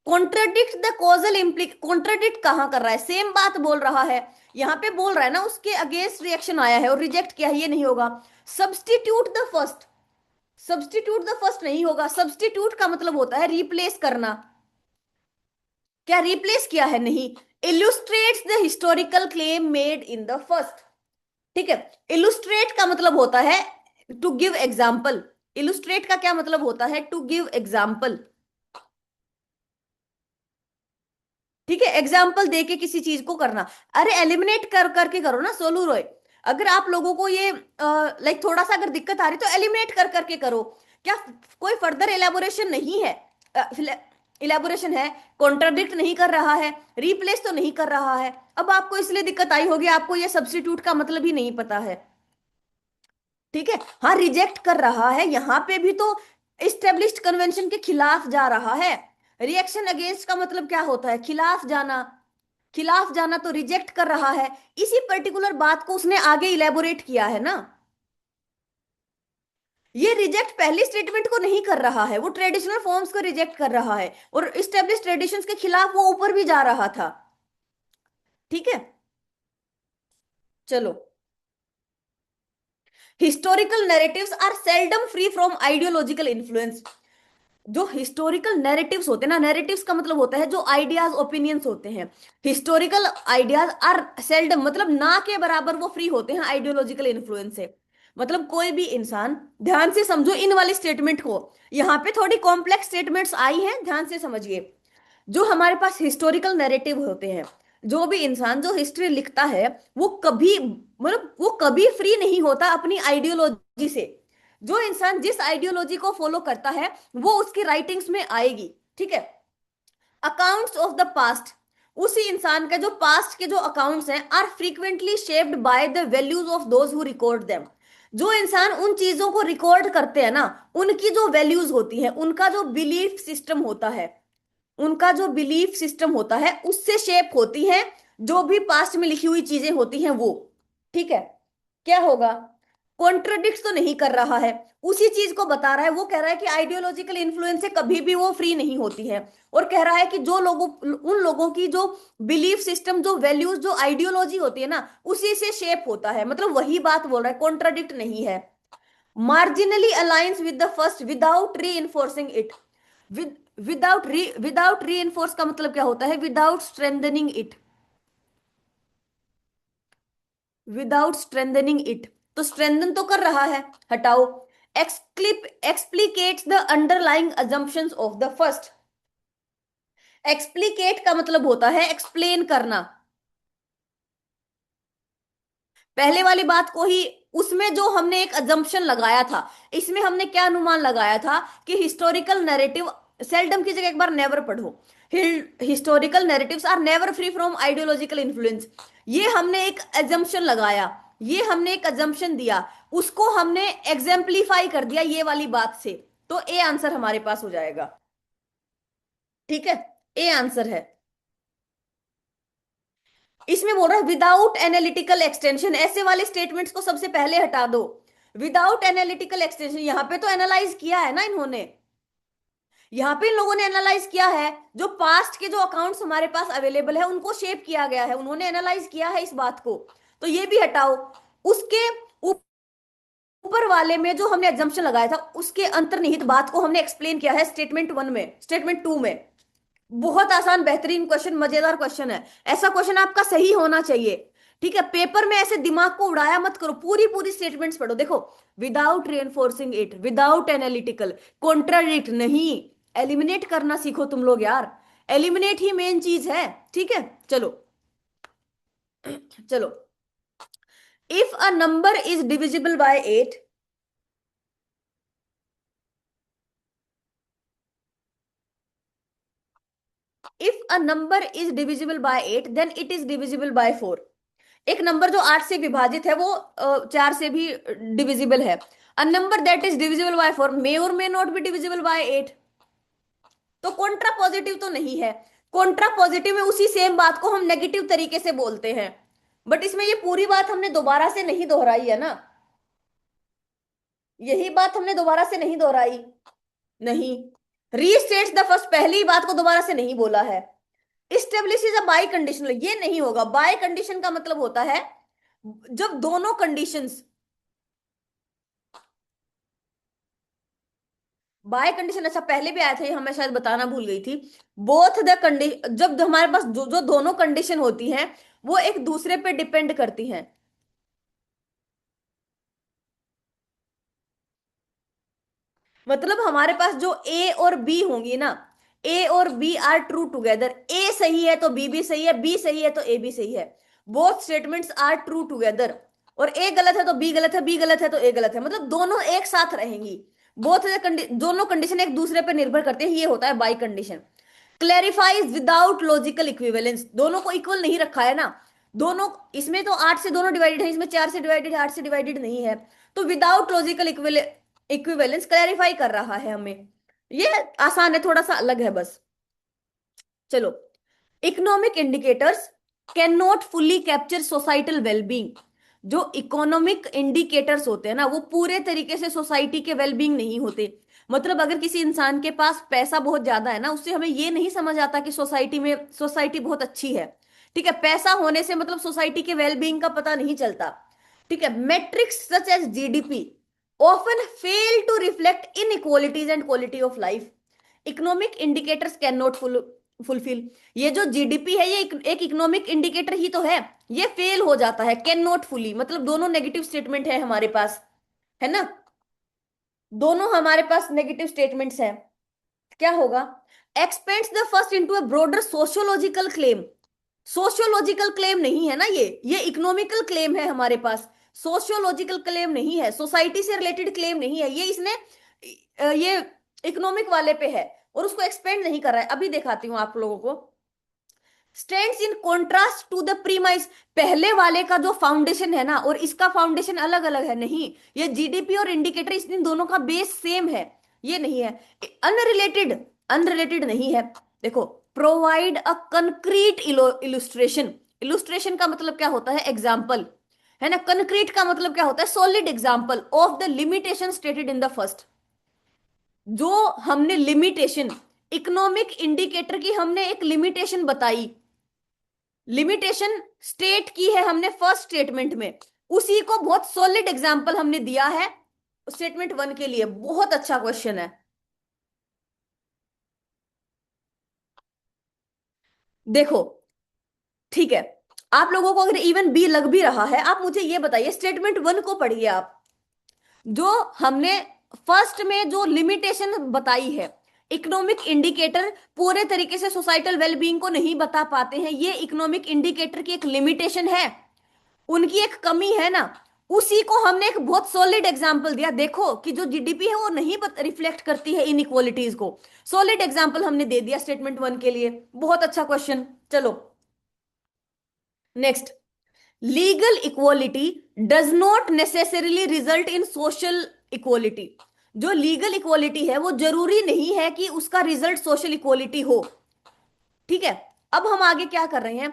कॉन्ट्रडिक्ट द कॉजल इम्प्लिक, कॉन्ट्रडिक्ट कहां कर रहा है? सेम बात बोल रहा है, यहां पे बोल रहा है ना, उसके अगेंस्ट रिएक्शन आया है और रिजेक्ट किया है, ये नहीं होगा। Substitute the first, substitute the first नहीं होगा। सब्स्टिट्यूट का मतलब होता है रिप्लेस करना। क्या रिप्लेस किया है? नहीं। Illustrates the historical claim made in the first. ठीक है, इलुस्ट्रेट का मतलब होता है टू गिव एग्जाम्पल। इलुस्ट्रेट का क्या मतलब होता है? To give example. ठीक है, एग्जाम्पल दे के किसी चीज को करना। अरे एलिमिनेट कर करके करो ना सोलू रॉय। अगर आप लोगों को ये लाइक थोड़ा सा अगर दिक्कत आ रही तो एलिमिनेट कर करके करो। क्या कोई फर्दर एलेबोरेशन नहीं है? इलेबोरेशन है, कॉन्ट्राडिक्ट नहीं कर रहा है, रिप्लेस तो नहीं कर रहा है। अब आपको इसलिए दिक्कत आई होगी, आपको ये सब्स्टिट्यूट का मतलब ही नहीं पता है। ठीक है, हाँ रिजेक्ट कर रहा है, यहां पे भी तो इस्टेब्लिश्ड कन्वेंशन के खिलाफ जा रहा है। रिएक्शन अगेंस्ट का मतलब क्या होता है? खिलाफ जाना। खिलाफ जाना तो रिजेक्ट कर रहा है, इसी पर्टिकुलर बात को उसने आगे इलेबोरेट किया है ना। ये रिजेक्ट पहली स्टेटमेंट को नहीं कर रहा है, वो ट्रेडिशनल फॉर्म्स को रिजेक्ट कर रहा है, और इस्टेब्लिश ट्रेडिशंस के खिलाफ वो ऊपर भी जा रहा था। ठीक है, चलो। Historical narratives are seldom free from ideological influence. जो हिस्टोरिकल नैरेटिव्स होते हैं ना, नैरेटिव्स का मतलब होता है जो आइडियाज ओपिनियंस होते हैं। हिस्टोरिकल आइडियाज आर सेल्डम, मतलब ना के बराबर वो फ्री होते हैं आइडियोलॉजिकल इन्फ्लुएंस से। मतलब कोई भी इंसान, ध्यान से समझो इन वाली स्टेटमेंट को, यहाँ पे थोड़ी कॉम्प्लेक्स स्टेटमेंट्स आई हैं, ध्यान से समझिए। जो हमारे पास हिस्टोरिकल नैरेटिव होते हैं, जो भी इंसान जो हिस्ट्री लिखता है, वो कभी, मतलब वो कभी फ्री नहीं होता अपनी आइडियोलॉजी से। जो इंसान जिस आइडियोलॉजी को फॉलो करता है, वो उसकी राइटिंग्स में आएगी। ठीक है, अकाउंट्स ऑफ द पास्ट, उसी इंसान का जो पास्ट के जो अकाउंट्स हैं, are frequently shaped by the values of those who record them. जो इंसान उन चीजों को रिकॉर्ड करते हैं ना, उनकी जो वैल्यूज होती है, उनका जो बिलीफ सिस्टम होता है, उनका जो बिलीफ सिस्टम होता है उससे शेप होती है जो भी पास्ट में लिखी हुई चीजें होती हैं वो। ठीक है, क्या होगा? कॉन्ट्रडिक्ट तो नहीं कर रहा है, उसी चीज को बता रहा है। वो कह रहा है कि आइडियोलॉजिकल इन्फ्लुएंस से कभी भी वो फ्री नहीं होती है, और कह रहा है कि जो लोगों, उन लोगों की जो बिलीफ सिस्टम, जो वैल्यूज, जो आइडियोलॉजी होती है ना, उसी से शेप होता है। मतलब वही बात बोल रहा है, कॉन्ट्रडिक्ट नहीं है। Marginally aligns with the first without reinforcing it. Without reinforce का मतलब क्या होता है? Without strengthening it, without strengthening it. तो स्ट्रेंथन तो कर रहा है, हटाओ। Explicates the underlying assumptions of the first. Explicate का मतलब होता है एक्सप्लेन करना। पहले वाली बात को ही, उसमें जो हमने एक अजम्पशन लगाया था, इसमें हमने क्या अनुमान लगाया था कि हिस्टोरिकल नैरेटिव, सेल्डम की जगह एक बार नेवर पढ़ो, historical narratives are never free from ideological influence. ये हमने एक एजम्पशन लगाया, ये हमने एक एजम्पशन दिया, उसको हमने एग्जाम्पलीफाई कर दिया ये वाली बात से। तो ए आंसर हमारे पास हो जाएगा। ठीक है, ए आंसर है। इसमें बोल रहा है विदाउट एनालिटिकल एक्सटेंशन, ऐसे वाले स्टेटमेंट्स को सबसे पहले हटा दो। विदाउट एनालिटिकल एक्सटेंशन, यहां पे तो एनालाइज किया है ना इन्होंने, यहां पे इन लोगों ने एनालाइज किया है, जो पास्ट के जो अकाउंट्स हमारे पास अवेलेबल है उनको शेप किया गया है, उन्होंने एनालाइज किया है इस बात को। तो ये भी हटाओ। उसके ऊपर वाले में जो हमने एग्जाम्पशन लगाया था उसके अंतर्निहित बात को हमने एक्सप्लेन किया है स्टेटमेंट वन में, स्टेटमेंट टू में। बहुत आसान बेहतरीन क्वेश्चन, मजेदार क्वेश्चन है। ऐसा क्वेश्चन आपका सही होना चाहिए। ठीक है, पेपर में ऐसे दिमाग को उड़ाया मत करो, पूरी पूरी स्टेटमेंट्स पढ़ो। देखो, without reinforcing it, without analytical, contradict नहीं, एलिमिनेट करना सीखो तुम लोग यार। एलिमिनेट ही मेन चीज है। ठीक है, चलो चलो। If a number is divisible by 8, if a number is divisible by 8 then it is divisible by 4। एक नंबर जो 8 से विभाजित है वो 4 से भी डिविजिबल है। A number that is divisible by 4 मे और may not be divisible by 8। तो कॉन्ट्रा पॉजिटिव तो नहीं है। कॉन्ट्रा पॉजिटिव में उसी सेम बात को हम नेगेटिव तरीके से बोलते हैं, बट इसमें ये पूरी बात हमने दोबारा से नहीं दोहराई है ना, यही बात हमने दोबारा से नहीं दोहराई। नहीं, रीस्टेट्स द फर्स्ट, पहली बात को दोबारा से नहीं बोला है। इस्टेब्लिशेस अ बाई कंडीशनल, ये नहीं होगा। बाय कंडीशन का मतलब होता है जब दोनों कंडीशंस, बाय कंडीशन, अच्छा पहले भी आया था ये, हमें शायद बताना भूल गई थी। बोथ द कंडीशन, जब हमारे पास जो दोनों कंडीशन होती हैं वो एक दूसरे पे डिपेंड करती हैं। मतलब हमारे पास जो ए और बी होंगी ना, ए और बी आर ट्रू टुगेदर, ए सही है तो बी भी सही है, बी सही है तो ए भी सही है। Both statements are true together. और ए गलत है तो बी गलत है, बी गलत है तो ए गलत है, मतलब दोनों एक साथ रहेंगी। बोथ दोनों कंडीशन एक दूसरे पर निर्भर करते हैं, ये होता है by condition. Clarifies without logical equivalence, दोनों को इक्वल नहीं रखा है ना। दोनों, इसमें तो 8 से दोनों डिवाइडेड है, इसमें 4 से डिवाइडेड है, 8 से डिवाइडेड नहीं है। तो विदाउट लॉजिकल इक्विवेलेंस क्लैरिफाई कर रहा है हमें। ये आसान है, थोड़ा सा अलग है बस। चलो, economic indicators can not fully capture societal wellbeing. जो इकोनॉमिक इंडिकेटर्स होते हैं ना वो पूरे तरीके से सोसाइटी के वेलबींग नहीं होते। मतलब अगर किसी इंसान के पास पैसा बहुत ज्यादा है ना, उससे हमें ये नहीं समझ आता कि सोसाइटी बहुत अच्छी है। ठीक है, पैसा होने से मतलब सोसाइटी के वेलबींग का पता नहीं चलता। ठीक है, metrics such as GDP often fail to reflect inequalities and quality of life. Economic indicators can not fulfil, ये जो जीडीपी है ये एक इकोनॉमिक इंडिकेटर ही तो है, ये फेल हो जाता है। कैन नॉट फुली मतलब दोनों नेगेटिव स्टेटमेंट है हमारे पास, है ना, दोनों हमारे पास नेगेटिव स्टेटमेंट्स हैं। क्या होगा? Expands the first into a broader sociological claim. Sociological claim नहीं है ना, ये इकोनॉमिकल क्लेम है हमारे पास। सोशियोलॉजिकल क्लेम नहीं है, सोसाइटी से रिलेटेड क्लेम नहीं है ये, इसने ये इकोनॉमिक वाले पे है और उसको एक्सपेंड नहीं कर रहा है। अभी दिखाती हूँ आप लोगों को। Stands in contrast to the premise, पहले वाले का जो फाउंडेशन है ना और इसका फाउंडेशन अलग अलग है। नहीं, ये जीडीपी और इंडिकेटर इन दोनों का बेस सेम है, ये नहीं है। अनरिलेटेड, अनरिलेटेड नहीं है। देखो, provide a concrete illustration, illustration का मतलब क्या होता है? एग्जाम्पल, है ना। कंक्रीट का मतलब क्या होता है? Solid example of the limitation stated in the first. जो हमने लिमिटेशन, इकोनॉमिक इंडिकेटर की हमने एक लिमिटेशन बताई, लिमिटेशन स्टेट की है हमने फर्स्ट स्टेटमेंट में, उसी को बहुत सॉलिड एग्जांपल हमने दिया है स्टेटमेंट वन के लिए। बहुत अच्छा क्वेश्चन है। देखो, ठीक है, आप लोगों को अगर इवन बी लग भी रहा है, आप मुझे ये बताइए, स्टेटमेंट वन को पढ़िए आप। जो हमने फर्स्ट में जो लिमिटेशन बताई है, इकोनॉमिक इंडिकेटर पूरे तरीके से सोसाइटल वेलबींग को नहीं बता पाते हैं, ये इकोनॉमिक इंडिकेटर की एक लिमिटेशन है, उनकी एक कमी है ना। उसी को हमने एक बहुत सॉलिड एग्जांपल दिया। देखो कि जो जीडीपी है वो नहीं रिफ्लेक्ट करती है इन इक्वालिटीज को, सॉलिड एग्जांपल हमने दे दिया स्टेटमेंट वन के लिए। बहुत अच्छा क्वेश्चन। चलो next, legal equality does not necessarily result in social equality. जो लीगल इक्वालिटी है वो जरूरी नहीं है कि उसका रिजल्ट सोशल इक्वालिटी हो। ठीक है, अब हम आगे क्या कर रहे हैं?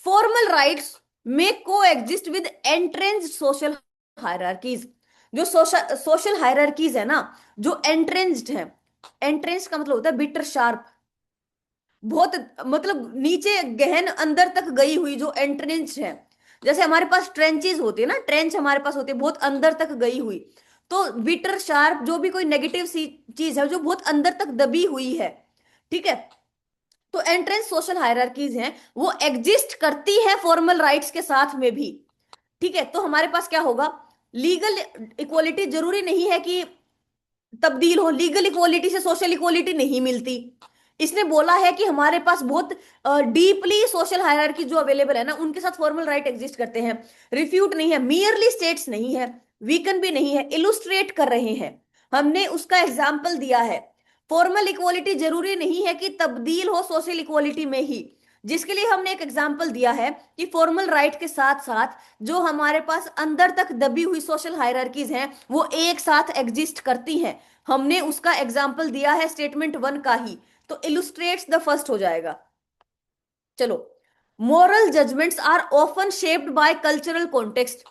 फॉर्मल राइट्स में को exist with entrance social hierarchies. जो सोशल सोशल हायरार्कीज है ना, जो एंट्रेंस्ड है, एंट्रेंस का मतलब होता है बिटर शार्प, बहुत मतलब नीचे गहन अंदर तक गई हुई जो एंट्रेंस है। जैसे हमारे पास ट्रेंचेस होती है ना, ट्रेंच हमारे पास होती है बहुत अंदर तक गई हुई। तो बिटर शार्प जो भी कोई नेगेटिव सी चीज है जो बहुत अंदर तक दबी हुई है, ठीक है। तो एंट्रेंस सोशल हायरार्कीज हैं, वो एग्जिस्ट करती है फॉर्मल राइट्स के साथ में भी, ठीक है। तो हमारे पास क्या होगा, लीगल इक्वालिटी जरूरी नहीं है कि तब्दील हो, लीगल इक्वालिटी से सोशल इक्वालिटी नहीं मिलती। इसने बोला है कि हमारे पास बहुत डीपली सोशल हायरार्की जो अवेलेबल है ना, उनके साथ फॉर्मल राइट एग्जिस्ट करते हैं। रिफ्यूट नहीं है, मियरली स्टेट्स नहीं है, वीकन भी नहीं है, इलुस्ट्रेट कर रहे हैं। हमने उसका एग्जाम्पल दिया है। फॉर्मल इक्वालिटी जरूरी नहीं है कि तब्दील हो सोशल इक्वालिटी में ही, जिसके लिए हमने एक एग्जाम्पल दिया है कि फॉर्मल राइट के साथ साथ जो हमारे पास अंदर तक दबी हुई सोशल हायरार्कीज हैं वो एक साथ एग्जिस्ट करती हैं। हमने उसका एग्जाम्पल दिया है स्टेटमेंट वन का ही। तो इलुस्ट्रेट्स द फर्स्ट हो जाएगा। चलो, moral judgments are often shaped by cultural context.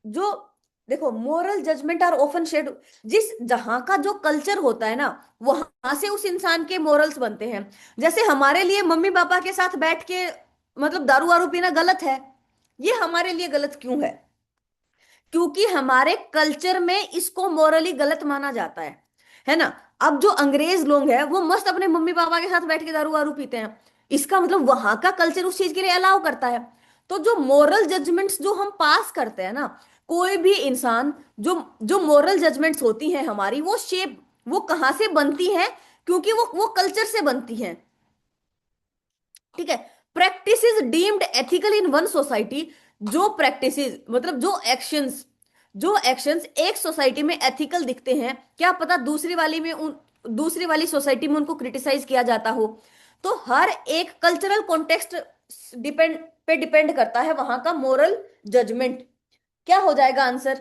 जो देखो, moral judgment are often shaped, जिस जहां का जो कल्चर होता है ना, वहां से उस इंसान के मोरल्स बनते हैं। जैसे हमारे लिए मम्मी पापा के साथ बैठ के मतलब दारू वारू पीना गलत है, ये हमारे लिए गलत क्यों है? क्योंकि हमारे कल्चर में इसको मोरली गलत माना जाता है ना। अब जो अंग्रेज लोग हैं वो मस्त अपने मम्मी पापा के साथ बैठ के दारू वारू पीते हैं, इसका मतलब वहां का कल्चर उस चीज के लिए अलाउ करता है। तो जो मोरल जजमेंट्स जो हम पास करते हैं ना, कोई भी इंसान, जो जो मोरल जजमेंट्स होती हैं हमारी, वो शेप वो कहाँ से बनती हैं? क्योंकि वो कल्चर से बनती हैं, ठीक है। Practice is deemed ethical in one society. जो प्रैक्टिसेस मतलब जो एक्शंस एक सोसाइटी में एथिकल दिखते हैं, क्या पता दूसरी वाली सोसाइटी में उनको क्रिटिसाइज किया जाता हो। तो हर एक कल्चरल कॉन्टेक्स्ट डिपेंड करता है वहां का मोरल जजमेंट। क्या हो जाएगा answer?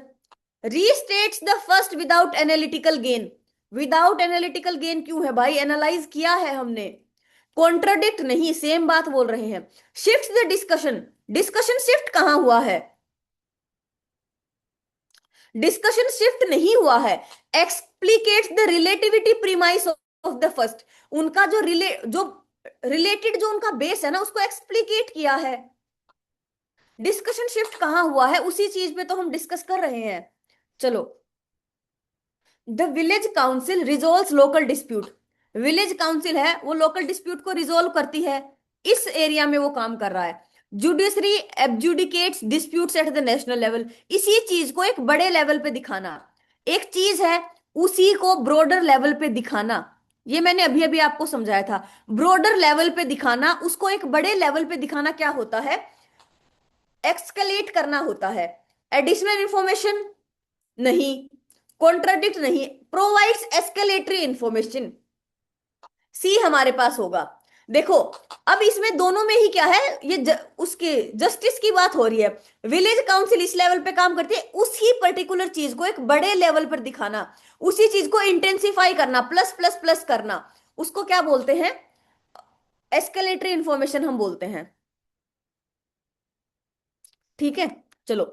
Restates the first without analytical gain. Without analytical gain क्यों है भाई? एनालाइज किया है हमने। कॉन्ट्राडिक्ट नहीं, सेम बात बोल रहे हैं। Shift the discussion. Discussion shift कहां हुआ है? डिस्कशन शिफ्ट नहीं हुआ है। Explicates the relativity premise of the first. उनका जो रिलेटेड जो उनका बेस है ना, उसको एक्सप्लिकेट किया है। डिस्कशन शिफ्ट कहां हुआ है? उसी चीज पे तो हम डिस्कस कर रहे हैं। चलो, the village council resolve local dispute. Village council है वो लोकल डिस्प्यूट को रिजोल्व करती है, इस एरिया में वो काम कर रहा है। Judiciary adjudicates disputes at the national level. इसी चीज को एक बड़े लेवल पे दिखाना, एक चीज है उसी को ब्रॉडर लेवल पे दिखाना। ये मैंने अभी अभी आपको समझाया था। ब्रॉडर लेवल पे दिखाना, उसको एक बड़े लेवल पे दिखाना क्या होता है? एक्सकलेट करना होता है। एडिशनल इंफॉर्मेशन नहीं, कॉन्ट्राडिक्ट नहीं, प्रोवाइड्स एस्केलेटरी इंफॉर्मेशन। सी हमारे पास होगा। देखो, अब इसमें दोनों में ही क्या है, उसके जस्टिस की बात हो रही है। विलेज काउंसिल इस लेवल पे काम करती है, उसी पर्टिकुलर चीज को एक बड़े लेवल पर दिखाना, उसी चीज को इंटेंसिफाई करना, प्लस प्लस प्लस करना, उसको क्या बोलते हैं? एस्केलेटरी इंफॉर्मेशन हम बोलते हैं, ठीक है। चलो,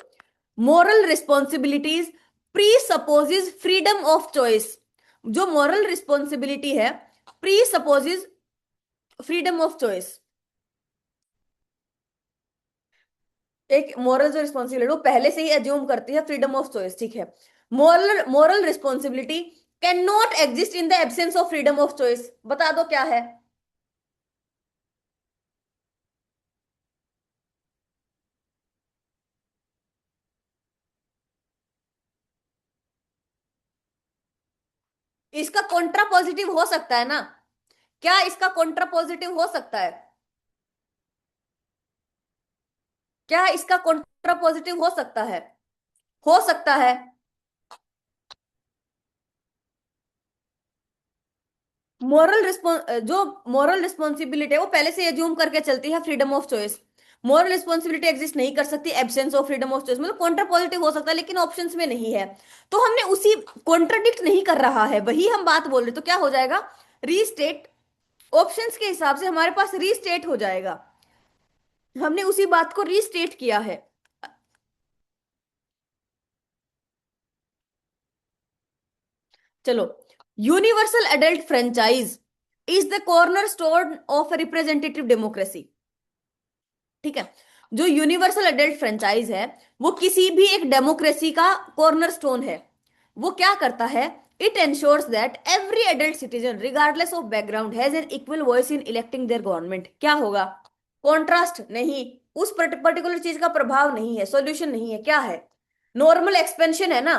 moral responsibilities pre spouses freedom of choice. जो मॉरल रिस्पॉन्सिबिलिटी है, pre spouses freedom of choice. एक मॉरल जो रिस्पॉन्सिबिलिटी वो पहले से ही एज्यूम करती है फ्रीडम ऑफ चॉइस, ठीक है। Moral responsibility can not exist in the absence of freedom of choice. बता दो क्या है? इसका कॉन्ट्रा पॉजिटिव हो सकता है ना? क्या इसका कॉन्ट्रा पॉजिटिव हो सकता है? क्या इसका कॉन्ट्रा पॉजिटिव हो सकता है? हो सकता है। जो मॉरल रिस्पॉन्सिबिलिटी है वो पहले से एज्यूम करके चलती है freedom of choice. Moral responsibility exist नहीं कर सकती absence of freedom of choice, मतलब कॉन्ट्रा पॉजिटिव हो सकता है लेकिन ऑप्शंस में नहीं है। तो हमने उसी कॉन्ट्राडिक्ट नहीं कर रहा है, वही हम बात बोल रहे, तो क्या हो जाएगा? रीस्टेट। ऑप्शंस के हिसाब से हमारे पास रीस्टेट हो जाएगा, हमने उसी बात को रीस्टेट किया है। चलो, universal adult franchise is the corner stone of representative democracy. ठीक है, जो यूनिवर्सल एडल्ट फ्रेंचाइज है वो किसी भी एक डेमोक्रेसी का कॉर्नर स्टोन है। वो क्या करता है? It ensures that every adult citizen regardless of background has an equal voice in electing their government. क्या होगा? कॉन्ट्रास्ट नहीं, उस पर्टिकुलर चीज का प्रभाव नहीं है, सॉल्यूशन नहीं है, क्या है? नॉर्मल एक्सपेंशन है ना।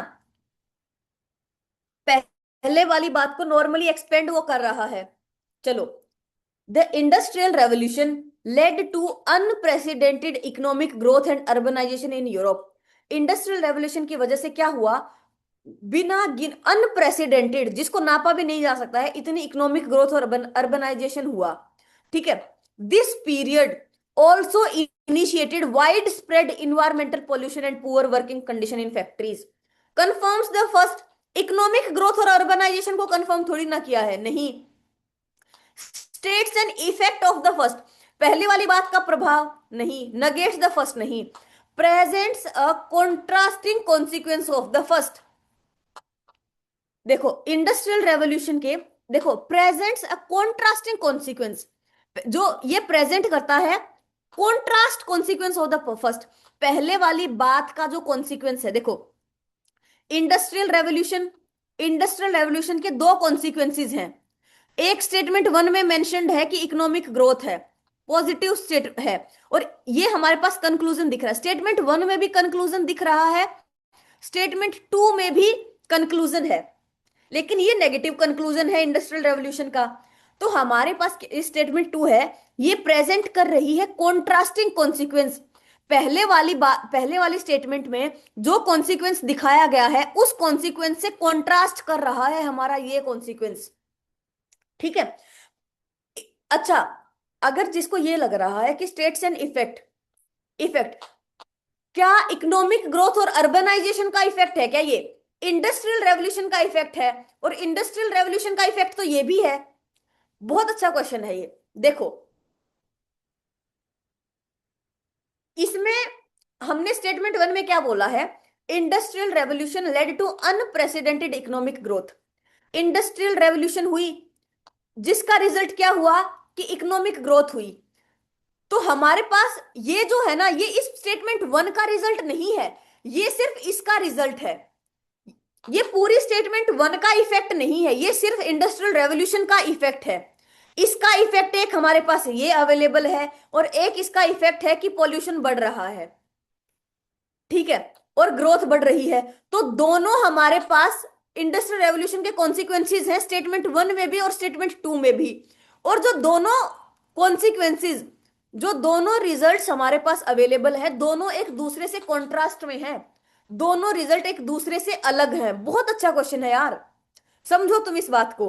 पहले वाली बात को नॉर्मली एक्सपेंड वो कर रहा है। चलो, the industrial revolution led to unprecedented economic growth and urbanization in Europe. Industrial revolution की वजह से क्या हुआ? बिना गिन अनप्रेसिडेंटेड, जिसको नापा भी नहीं जा सकता है, इतनी इकोनॉमिक ग्रोथ और अर्बनाइजेशन हुआ। ठीक है, this period also initiated wide spread environmental pollution and poor working condition in factories. Confirms the first. Economic growth और अर्बनाइजेशन को कंफर्म थोड़ी ना किया है, नहीं। States and effect of the first, पहली वाली बात का प्रभाव नहीं, नगेट्स द फर्स्ट नहीं, presents a contrasting consequence of the first. देखो, इंडस्ट्रियल रेवोल्यूशन के, देखो, प्रेजेंट्स अ कॉन्ट्रास्टिंग कॉन्सिक्वेंस, जो ये प्रेजेंट करता है contrast consequence of the first. पहले वाली बात का जो कॉन्सिक्वेंस है, देखो, इंडस्ट्रियल रेवोल्यूशन, इंडस्ट्रियल रेवोल्यूशन के दो कॉन्सिक्वेंसेस हैं। एक स्टेटमेंट वन में मेंशन्ड है कि इकोनॉमिक ग्रोथ है, पॉजिटिव स्टेट है, और ये हमारे पास कंक्लूजन दिख रहा है। स्टेटमेंट वन में भी कंक्लूजन दिख रहा है, स्टेटमेंट टू में भी कंक्लूजन है, लेकिन ये नेगेटिव कंक्लूजन है इंडस्ट्रियल रेवोल्यूशन का। तो हमारे पास स्टेटमेंट टू है, ये प्रेजेंट कर रही है कॉन्ट्रास्टिंग कॉन्सिक्वेंस। पहले वाली बात, पहले वाली स्टेटमेंट में जो कॉन्सिक्वेंस दिखाया गया है उस कॉन्सिक्वेंस से कॉन्ट्रास्ट कर रहा है हमारा ये कॉन्सिक्वेंस। ठीक है। अच्छा, अगर जिसको ये लग रहा है कि स्टेट्स एंड इफेक्ट, इफेक्ट क्या इकोनॉमिक ग्रोथ और अर्बनाइजेशन का इफेक्ट है क्या? ये इंडस्ट्रियल रेवोल्यूशन का इफेक्ट है, और इंडस्ट्रियल रेवोल्यूशन का इफेक्ट तो ये भी है। बहुत अच्छा क्वेश्चन है ये। देखो, इसमें हमने स्टेटमेंट वन में क्या बोला है? Industrial revolution led to unprecedented economic growth. Industrial revolution हुई, जिसका रिजल्ट क्या हुआ? कि इकोनॉमिक ग्रोथ हुई। तो हमारे पास ये जो है ना, ये इस स्टेटमेंट वन का रिजल्ट नहीं है, ये सिर्फ इसका रिजल्ट है। ये पूरी स्टेटमेंट वन का इफेक्ट नहीं है, ये सिर्फ इंडस्ट्रियल रेवोल्यूशन का इफेक्ट है। इसका इफेक्ट एक हमारे पास ये अवेलेबल है, और एक इसका इफेक्ट है कि पॉल्यूशन बढ़ रहा है। ठीक है, और ग्रोथ बढ़ रही है। तो दोनों हमारे पास इंडस्ट्रियल रेवोल्यूशन के कॉन्सिक्वेंसेज हैं, स्टेटमेंट वन में भी और स्टेटमेंट टू में भी। और जो दोनों कॉन्सिक्वेंसेज, जो दोनों रिजल्ट्स हमारे पास अवेलेबल है, दोनों एक दूसरे से कॉन्ट्रास्ट में है, दोनों रिजल्ट एक दूसरे से अलग हैं। बहुत अच्छा क्वेश्चन है यार, समझो तुम इस बात को।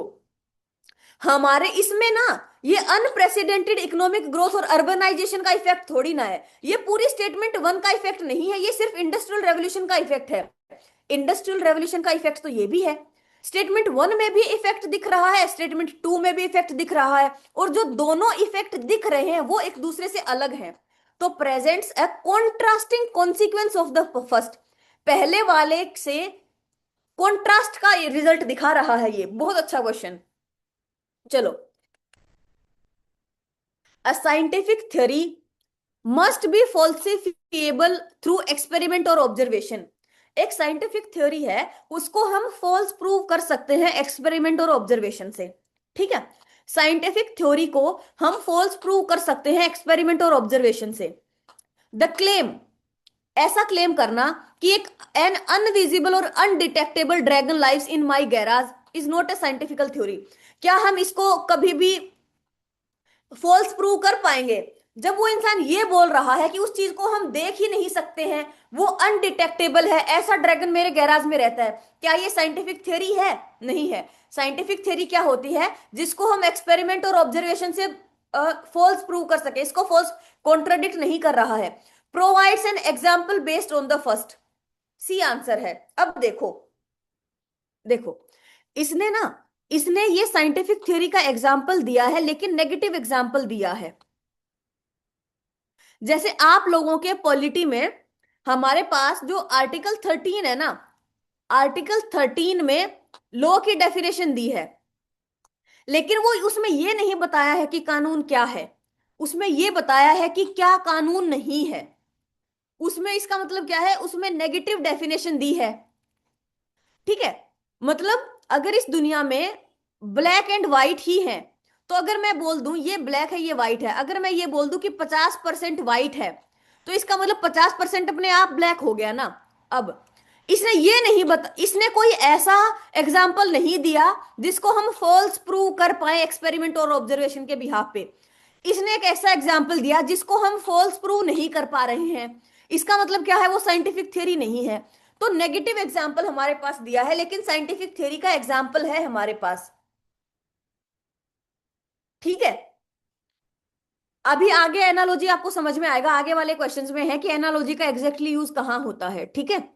हमारे इसमें ना ये अनप्रेसिडेंटेड इकोनॉमिक ग्रोथ और अर्बनाइजेशन का इफेक्ट थोड़ी ना है, ये पूरी स्टेटमेंट वन का इफेक्ट नहीं है, ये सिर्फ इंडस्ट्रियल रेवोल्यूशन का इफेक्ट है। इंडस्ट्रियल रेवोल्यूशन का इफेक्ट तो ये भी है, स्टेटमेंट वन में भी इफेक्ट दिख रहा है, स्टेटमेंट टू में भी इफेक्ट दिख रहा है, और जो दोनों इफेक्ट दिख रहे हैं वो एक दूसरे से अलग हैं। तो presents a contrasting consequence of the first, पहले वाले से कॉन्ट्रास्ट का रिजल्ट दिखा रहा है। ये बहुत अच्छा क्वेश्चन। चलो, a scientific theory must be falsifiable through experiment और ऑब्जर्वेशन। एक साइंटिफिक थ्योरी है, उसको हम फॉल्स प्रूव कर सकते हैं एक्सपेरिमेंट और ऑब्जर्वेशन से। ठीक है, साइंटिफिक थ्योरी को हम फॉल्स प्रूव कर सकते हैं एक्सपेरिमेंट और ऑब्जर्वेशन से। द क्लेम, ऐसा क्लेम करना कि एक एन अनविजिबल और undetectable dragon lives in my garage is not a scientifical theory. क्या हम इसको कभी भी फॉल्स प्रूव कर पाएंगे? जब वो इंसान ये बोल रहा है कि उस चीज को हम देख ही नहीं सकते हैं, वो अनडिटेक्टेबल है, ऐसा ड्रैगन मेरे गैराज में रहता है, क्या ये साइंटिफिक थ्योरी है? नहीं है। साइंटिफिक थ्योरी क्या होती है? जिसको हम एक्सपेरिमेंट और ऑब्जर्वेशन से फॉल्स प्रूव कर सके, इसको फॉल्स कॉन्ट्रडिक्ट नहीं कर रहा है। Provides an example based on the first, C answer है। अब देखो, देखो, इसने ना, इसने ये साइंटिफिक थ्योरी का एग्जाम्पल दिया है, लेकिन नेगेटिव एग्जाम्पल दिया है। जैसे आप लोगों के पॉलिटी में हमारे पास जो आर्टिकल 13 है ना, आर्टिकल 13 में लॉ की डेफिनेशन दी है, लेकिन वो उसमें ये नहीं बताया है कि कानून क्या है। उसमें ये बताया है कि क्या कानून नहीं है। उसमें इसका मतलब क्या है, उसमें नेगेटिव डेफिनेशन दी है। ठीक है, मतलब अगर इस दुनिया में ब्लैक एंड व्हाइट ही है, तो अगर मैं बोल दूं ये ब्लैक है ये व्हाइट है, अगर मैं ये बोल दूं कि 50% व्हाइट है, तो इसका मतलब 50% अपने आप ब्लैक हो गया ना। अब इसने ये नहीं बता, इसने कोई ऐसा एग्जाम्पल नहीं दिया जिसको हम फॉल्स प्रूव कर पाए एक्सपेरिमेंट और ऑब्जर्वेशन के बिहाफ पे। इसने एक ऐसा एग्जाम्पल दिया जिसको हम फॉल्स प्रूव नहीं कर पा रहे हैं। इसका मतलब क्या है, वो साइंटिफिक थ्योरी नहीं है। तो नेगेटिव एग्जाम्पल हमारे पास दिया है, लेकिन साइंटिफिक थ्योरी का एग्जाम्पल है हमारे पास। ठीक है, अभी आगे एनालॉजी आपको समझ में आएगा, आगे वाले क्वेश्चंस में है कि एनालॉजी का एग्जैक्टली यूज कहाँ होता है। ठीक है।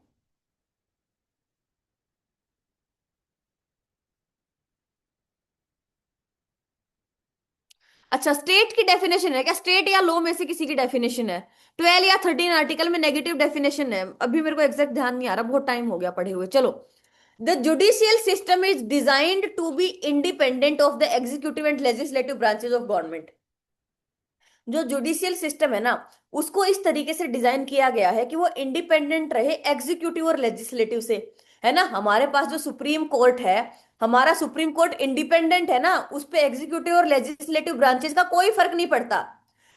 अच्छा, स्टेट की डेफिनेशन है क्या, स्टेट या लॉ में से किसी की डेफिनेशन है? 12 या 13 आर्टिकल में नेगेटिव डेफिनेशन है, अभी मेरे को एग्जैक्ट ध्यान नहीं आ रहा, बहुत टाइम हो गया पढ़े हुए। चलो, the judicial system is designed to be independent of the executive and legislative branches of government. जो जुडिशियल सिस्टम है ना, उसको इस तरीके से डिजाइन किया गया है कि वो इंडिपेंडेंट रहे एग्जीक्यूटिव और लेजिस्लेटिव से। है ना, हमारे पास जो सुप्रीम कोर्ट है, हमारा सुप्रीम कोर्ट इंडिपेंडेंट है ना, उस पे एग्जीक्यूटिव और लेजिस्लेटिव ब्रांचेस का कोई फर्क नहीं पड़ता।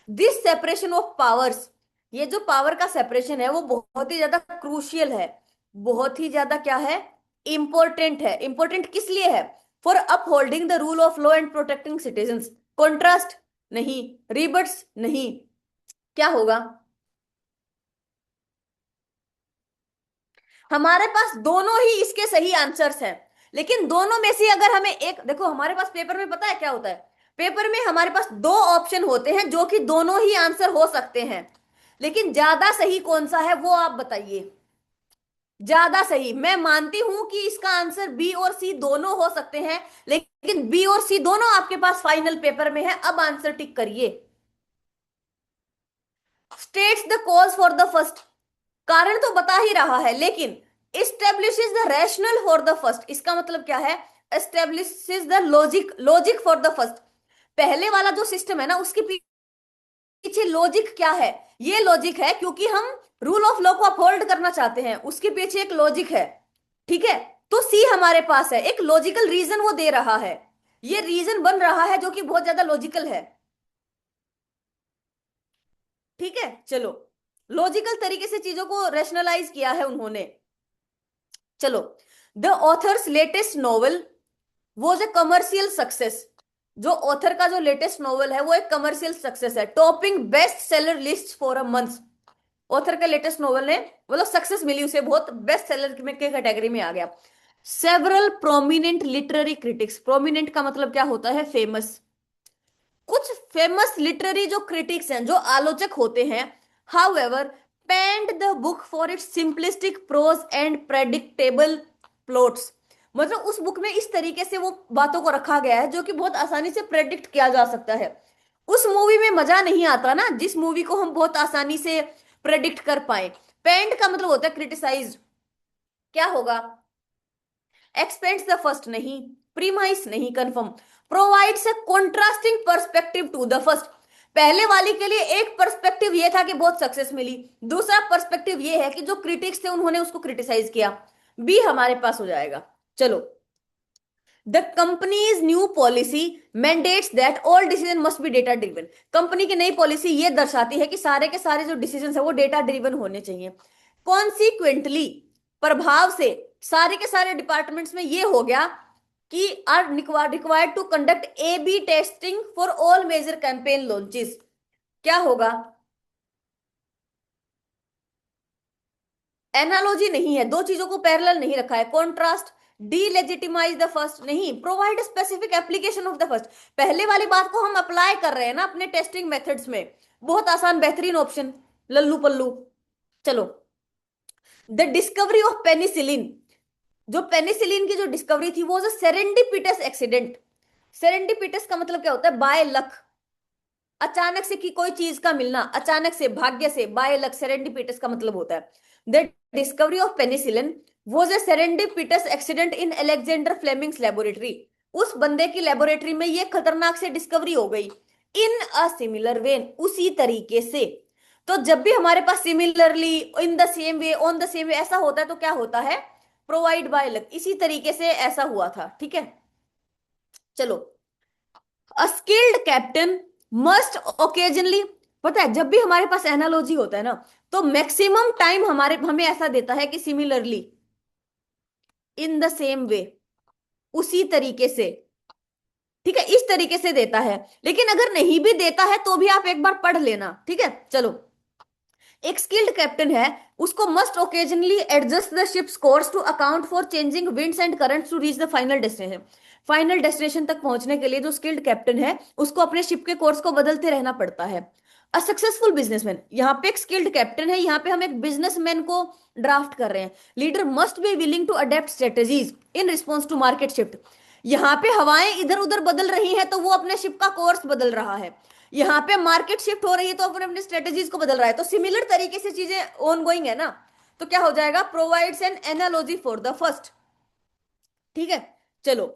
दिस सेपरेशन ऑफ पावर्स, ये जो पावर का सेपरेशन है वो बहुत ही ज्यादा क्रूशियल है, बहुत ही ज्यादा क्या है, इंपॉर्टेंट है। इंपॉर्टेंट किस लिए है? For upholding the rule of law and protecting citizens. Contrast नहीं, रिबट्स नहीं, क्या होगा? हमारे पास दोनों ही इसके सही आंसर्स हैं, लेकिन दोनों में से अगर हमें एक देखो, हमारे पास पेपर में पता है क्या होता है, पेपर में हमारे पास दो ऑप्शन होते हैं जो कि दोनों ही आंसर हो सकते हैं, लेकिन ज्यादा सही कौन सा है वो आप बताइए। ज्यादा सही, मैं मानती हूं कि इसका आंसर बी और सी दोनों हो सकते हैं, लेकिन बी और सी दोनों आपके पास फाइनल पेपर में है। अब आंसर टिक करिए। States the cause for the first, कारण तो बता ही रहा है, लेकिन establishes the rational for the first, इसका मतलब क्या है, establishes the logic, logic for the first. पहले वाला जो सिस्टम है ना, उसके पीछे लॉजिक क्या है? ये लॉजिक है क्योंकि हम रूल ऑफ लॉ को अपहोल्ड करना चाहते हैं, उसके पीछे एक लॉजिक है। ठीक है, तो सी हमारे पास है, एक लॉजिकल रीजन वो दे रहा है, ये रीजन बन रहा है जो कि बहुत ज्यादा लॉजिकल है। ठीक है, चलो, लॉजिकल तरीके से चीजों को रेशनलाइज किया है उन्होंने। चलो, the author's latest novel was a commercial success. जो ऑथर का जो लेटेस्ट नॉवल है वो एक कमर्शियल सक्सेस है, topping best seller list for a month. Author का लेटेस्ट नॉवल ने मतलब सक्सेस मिली उसे, बहुत बेस्ट सेलर में के कैटेगरी में आ गया। Several prominent literary critics, prominent का मतलब क्या होता है, फेमस। कुछ फेमस लिटरेरी जो क्रिटिक्स हैं, जो आलोचक होते हैं, however panned the book for its simplistic prose and predictable plots. मतलब उस बुक में इस तरीके से वो बातों को रखा गया है जो कि बहुत आसानी से प्रेडिक्ट किया जा सकता है। उस मूवी में मजा नहीं आता ना जिस मूवी को हम बहुत आसानी से प्रेडिक्ट कर पाए। पेंड का मतलब होता है क्रिटिसाइज, क्या होगा, एक्सपेंड्स द फर्स्ट नहीं, प्रीमाइस नहीं, confirm, provides a contrasting perspective to the first. पहले वाली के लिए एक पर्सपेक्टिव ये था कि बहुत सक्सेस मिली, दूसरा पर्सपेक्टिव ये है कि जो क्रिटिक्स थे उन्होंने उसको क्रिटिसाइज किया। बी हमारे पास हो जाएगा। चलो, the companies new policy mandates that all decision must be data driven. Company की नई पॉलिसी ये दर्शाती है कि सारे के सारे जो डिसीजन है वो डेटा ड्रिवन होने चाहिए। कॉन्सिक्वेंटली, प्रभाव से, सारे के सारे डिपार्टमेंट्स में ये हो गया कि are required to conduct A B testing for all major campaign launches. क्या होगा? एनालॉजी नहीं है, दो चीजों को पैरेलल नहीं रखा है। कॉन्ट्रास्ट, डीलेजिटिमाइज द फर्स्ट नहीं, provide specific application of the first. पहले वाली बात को हम अप्लाई कर रहे हैं ना अपने टेस्टिंग मेथड्स में, बहुत आसान बेहतरीन ऑप्शन, लल्लू पल्लू। चलो, द डिस्कवरी ऑफ पेनिसिलिन, जो पेनिसिलिन की जो डिस्कवरी थी वो सेरेंडिपिटस एक्सीडेंट। सेरेंडिपिटस का मतलब क्या होता है, बाय लक, अचानक से की कोई चीज का मिलना, अचानक से, भाग्य से, बाय लक, सेरेंडिपिटस का मतलब होता है। The discovery of penicillin was a serendipitous accident in Alexander Fleming's laboratory. उस बंदे की लेबोरेटरी में ये खतरनाक से डिस्कवरी हो गई। इन अ सिमिलर वेन, उसी तरीके से। तो जब भी हमारे पास similarly, in the same way, on the same way ऐसा होता है तो क्या होता है? Provide by luck. इसी तरीके से ऐसा हुआ था, ठीक है। चलो, a skilled captain must occasionally. पता है जब भी हमारे पास एनालॉजी होता है ना, तो मैक्सिमम टाइम हमारे हमें ऐसा देता है कि सिमिलरली, इन द सेम वे, उसी तरीके से, ठीक है, इस तरीके से देता है। लेकिन अगर नहीं भी देता है तो भी आप एक बार पढ़ लेना, ठीक है। चलो, एक स्किल्ड कैप्टन है, उसको must occasionally adjust the ship's course to account for changing winds and currents to reach the final destination. Final destination तक पहुंचने के लिए जो स्किल्ड कैप्टन है, उसको अपने शिप के कोर्स को बदलते रहना पड़ता है। अ सक्सेसफुल बिजनेसमैन, यहाँ पे एक स्किल्ड कैप्टन है, यहाँ पे हम एक बिजनेसमैन को ड्राफ्ट कर रहे हैं। Leader must be willing to adapt strategies in response to market shift. यहाँ पे हवाएं इधर उधर बदल रही हैं तो वो अपने शिप का कोर्स बदल रहा है। यहाँ पे मार्केट शिफ्ट हो रही है तो अपने अपने स्ट्रेटेजीज को बदल रहा है। तो सिमिलर तरीके से चीजें ऑन गोइंग है ना, तो क्या हो जाएगा? Provides an analogy for the first, ठीक है। चलो,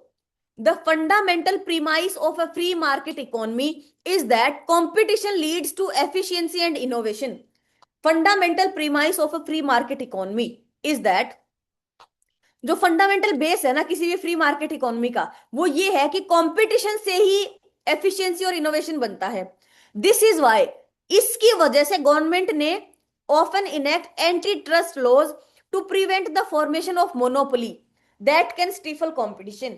the fundamental premise of a free market economy is that competition leads to efficiency and innovation. Fundamental premise of a free market economy is that, जो fundamental base है ना किसी भी free market economy का, वो ये है कि कंपटीशन से ही एफिशिएंसी और इनोवेशन बनता है। दिस इज वाई, इसकी वजह से गवर्नमेंट ने often enact antitrust laws to prevent the formation of monopoly that can stifle competition.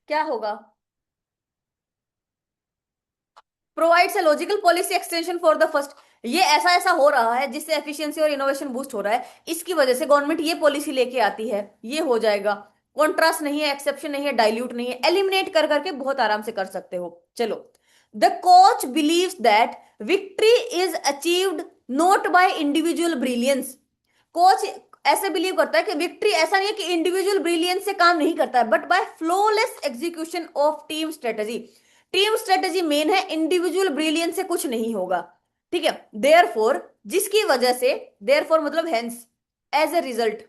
क्या होगा? Provides a logical policy extension for the first. ये ऐसा ऐसा हो रहा है जिससे एफिशिएंसी और इनोवेशन बूस्ट हो रहा है, इसकी वजह से गवर्नमेंट ये पॉलिसी लेके आती है। ये हो जाएगा। कॉन्ट्रास्ट नहीं है, एक्सेप्शन नहीं है, डाइल्यूट नहीं है, एलिमिनेट कर करके बहुत आराम से कर सकते हो। चलो, the coach believes that victory is achieved not by individual brilliance. Coach ऐसे बिलीव करता है कि विक्ट्री ऐसा नहीं है कि इंडिविजुअल ब्रिलियंस से काम नहीं करता है, but by flawless execution of team strategy. Team strategy main है, इंडिविजुअल ब्रिलियंस से कुछ नहीं होगा, ठीक है। देयर फोर, जिसकी वजह से, देयर फोर मतलब hence, as a result,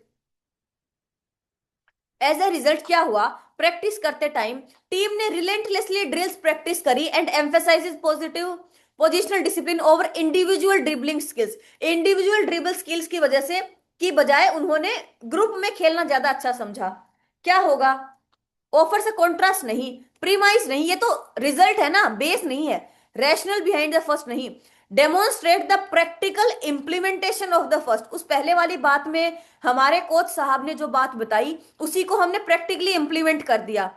as a result क्या हुआ? प्रैक्टिस करते टाइम टीम ने रिलेंटलेसली ड्रिल्स प्रैक्टिस करी and emphasises positive positional discipline over individual dribbling skills. Individual dribble skills की वजह से, की बजाय उन्होंने ग्रुप में खेलना ज्यादा अच्छा समझा। क्या होगा? ऑफर से कॉन्ट्रास्ट नहीं, प्रीमाइस नहीं, ये तो रिजल्ट है ना, बेस नहीं है। रैशनल बिहाइंड द फर्स्ट नहीं, demonstrate the practical implementation of the first. उस पहले वाली बात में हमारे कोच साहब ने जो बात बताई, उसी को हमने प्रैक्टिकली इंप्लीमेंट कर दिया,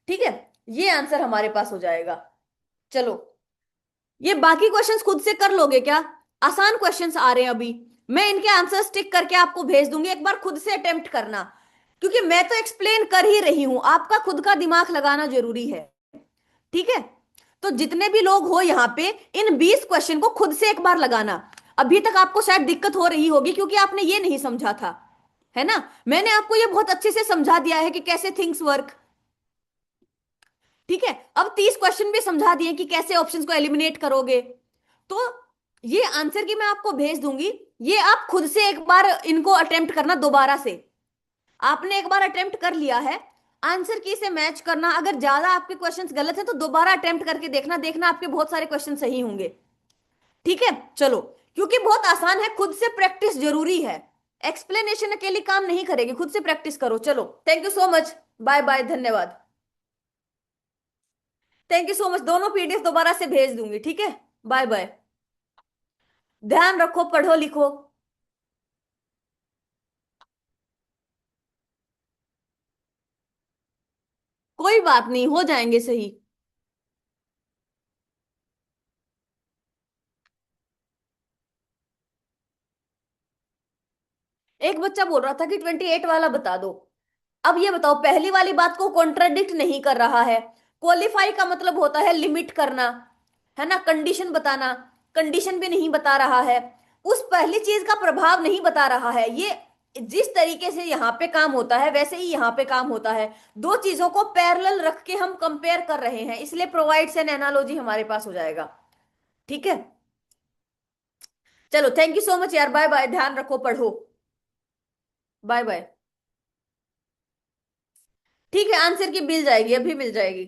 ठीक है। ये आंसर हमारे पास हो जाएगा। चलो, ये बाकी क्वेश्चंस खुद से कर लोगे क्या? आसान क्वेश्चंस आ रहे हैं अभी, मैं इनके आंसर्स टिक करके आपको भेज दूंगी, एक बार खुद से अटेम्प्ट करना। क्योंकि मैं तो एक्सप्लेन कर ही रही हूं, आपका खुद का दिमाग लगाना जरूरी है, ठीक है। तो जितने भी लोग हो यहाँ पे, इन 20 क्वेश्चन को खुद से एक बार लगाना। अभी तक आपको शायद दिक्कत हो रही होगी क्योंकि आपने ये नहीं समझा था, है ना। मैंने आपको ये बहुत अच्छे से समझा दिया है कि कैसे थिंग्स वर्क, ठीक है। अब 30 क्वेश्चन भी समझा दिए कि कैसे ऑप्शंस को एलिमिनेट करोगे। तो ये आंसर की मैं आपको भेज दूंगी, ये आप खुद से एक बार इनको अटेम्प्ट करना दोबारा से। आपने एक बार अटेम्प्ट कर लिया है, आंसर की से मैच करना। अगर ज्यादा आपके क्वेश्चंस गलत है तो दोबारा अटेम्प्ट करके देखना, देखना आपके बहुत सारे क्वेश्चन सही होंगे, ठीक है। चलो, क्योंकि बहुत आसान है, खुद से प्रैक्टिस जरूरी है। एक्सप्लेनेशन अकेली काम नहीं करेगी, खुद से प्रैक्टिस करो। चलो, thank you so much, bye bye, धन्यवाद। थैंक यू सो मच, दोनों पीडीएफ दोबारा से भेज दूंगी, ठीक है। Bye bye. ध्यान रखो, पढ़ो लिखो। कोई बात नहीं, हो जाएंगे सही। एक बच्चा बोल रहा था कि 28 वाला बता दो। अब ये बताओ, पहली वाली बात को कॉन्ट्राडिक्ट नहीं कर रहा है। क्वालिफाई का मतलब होता है लिमिट करना, है ना, कंडीशन बताना। कंडीशन भी नहीं बता रहा है, उस पहली चीज का प्रभाव नहीं बता रहा है। ये जिस तरीके से यहाँ पे काम होता है वैसे ही यहाँ पे काम होता है। दो चीजों को पैरेलल रख के हम कंपेयर कर रहे हैं, इसलिए प्रोवाइड्स एन एनालॉजी हमारे पास हो जाएगा, ठीक है। चलो, थैंक यू सो मच यार, बाय बाय, ध्यान रखो, पढ़ो। Bye bye. ठीक है, आंसर की मिल जाएगी, अभी मिल जाएगी।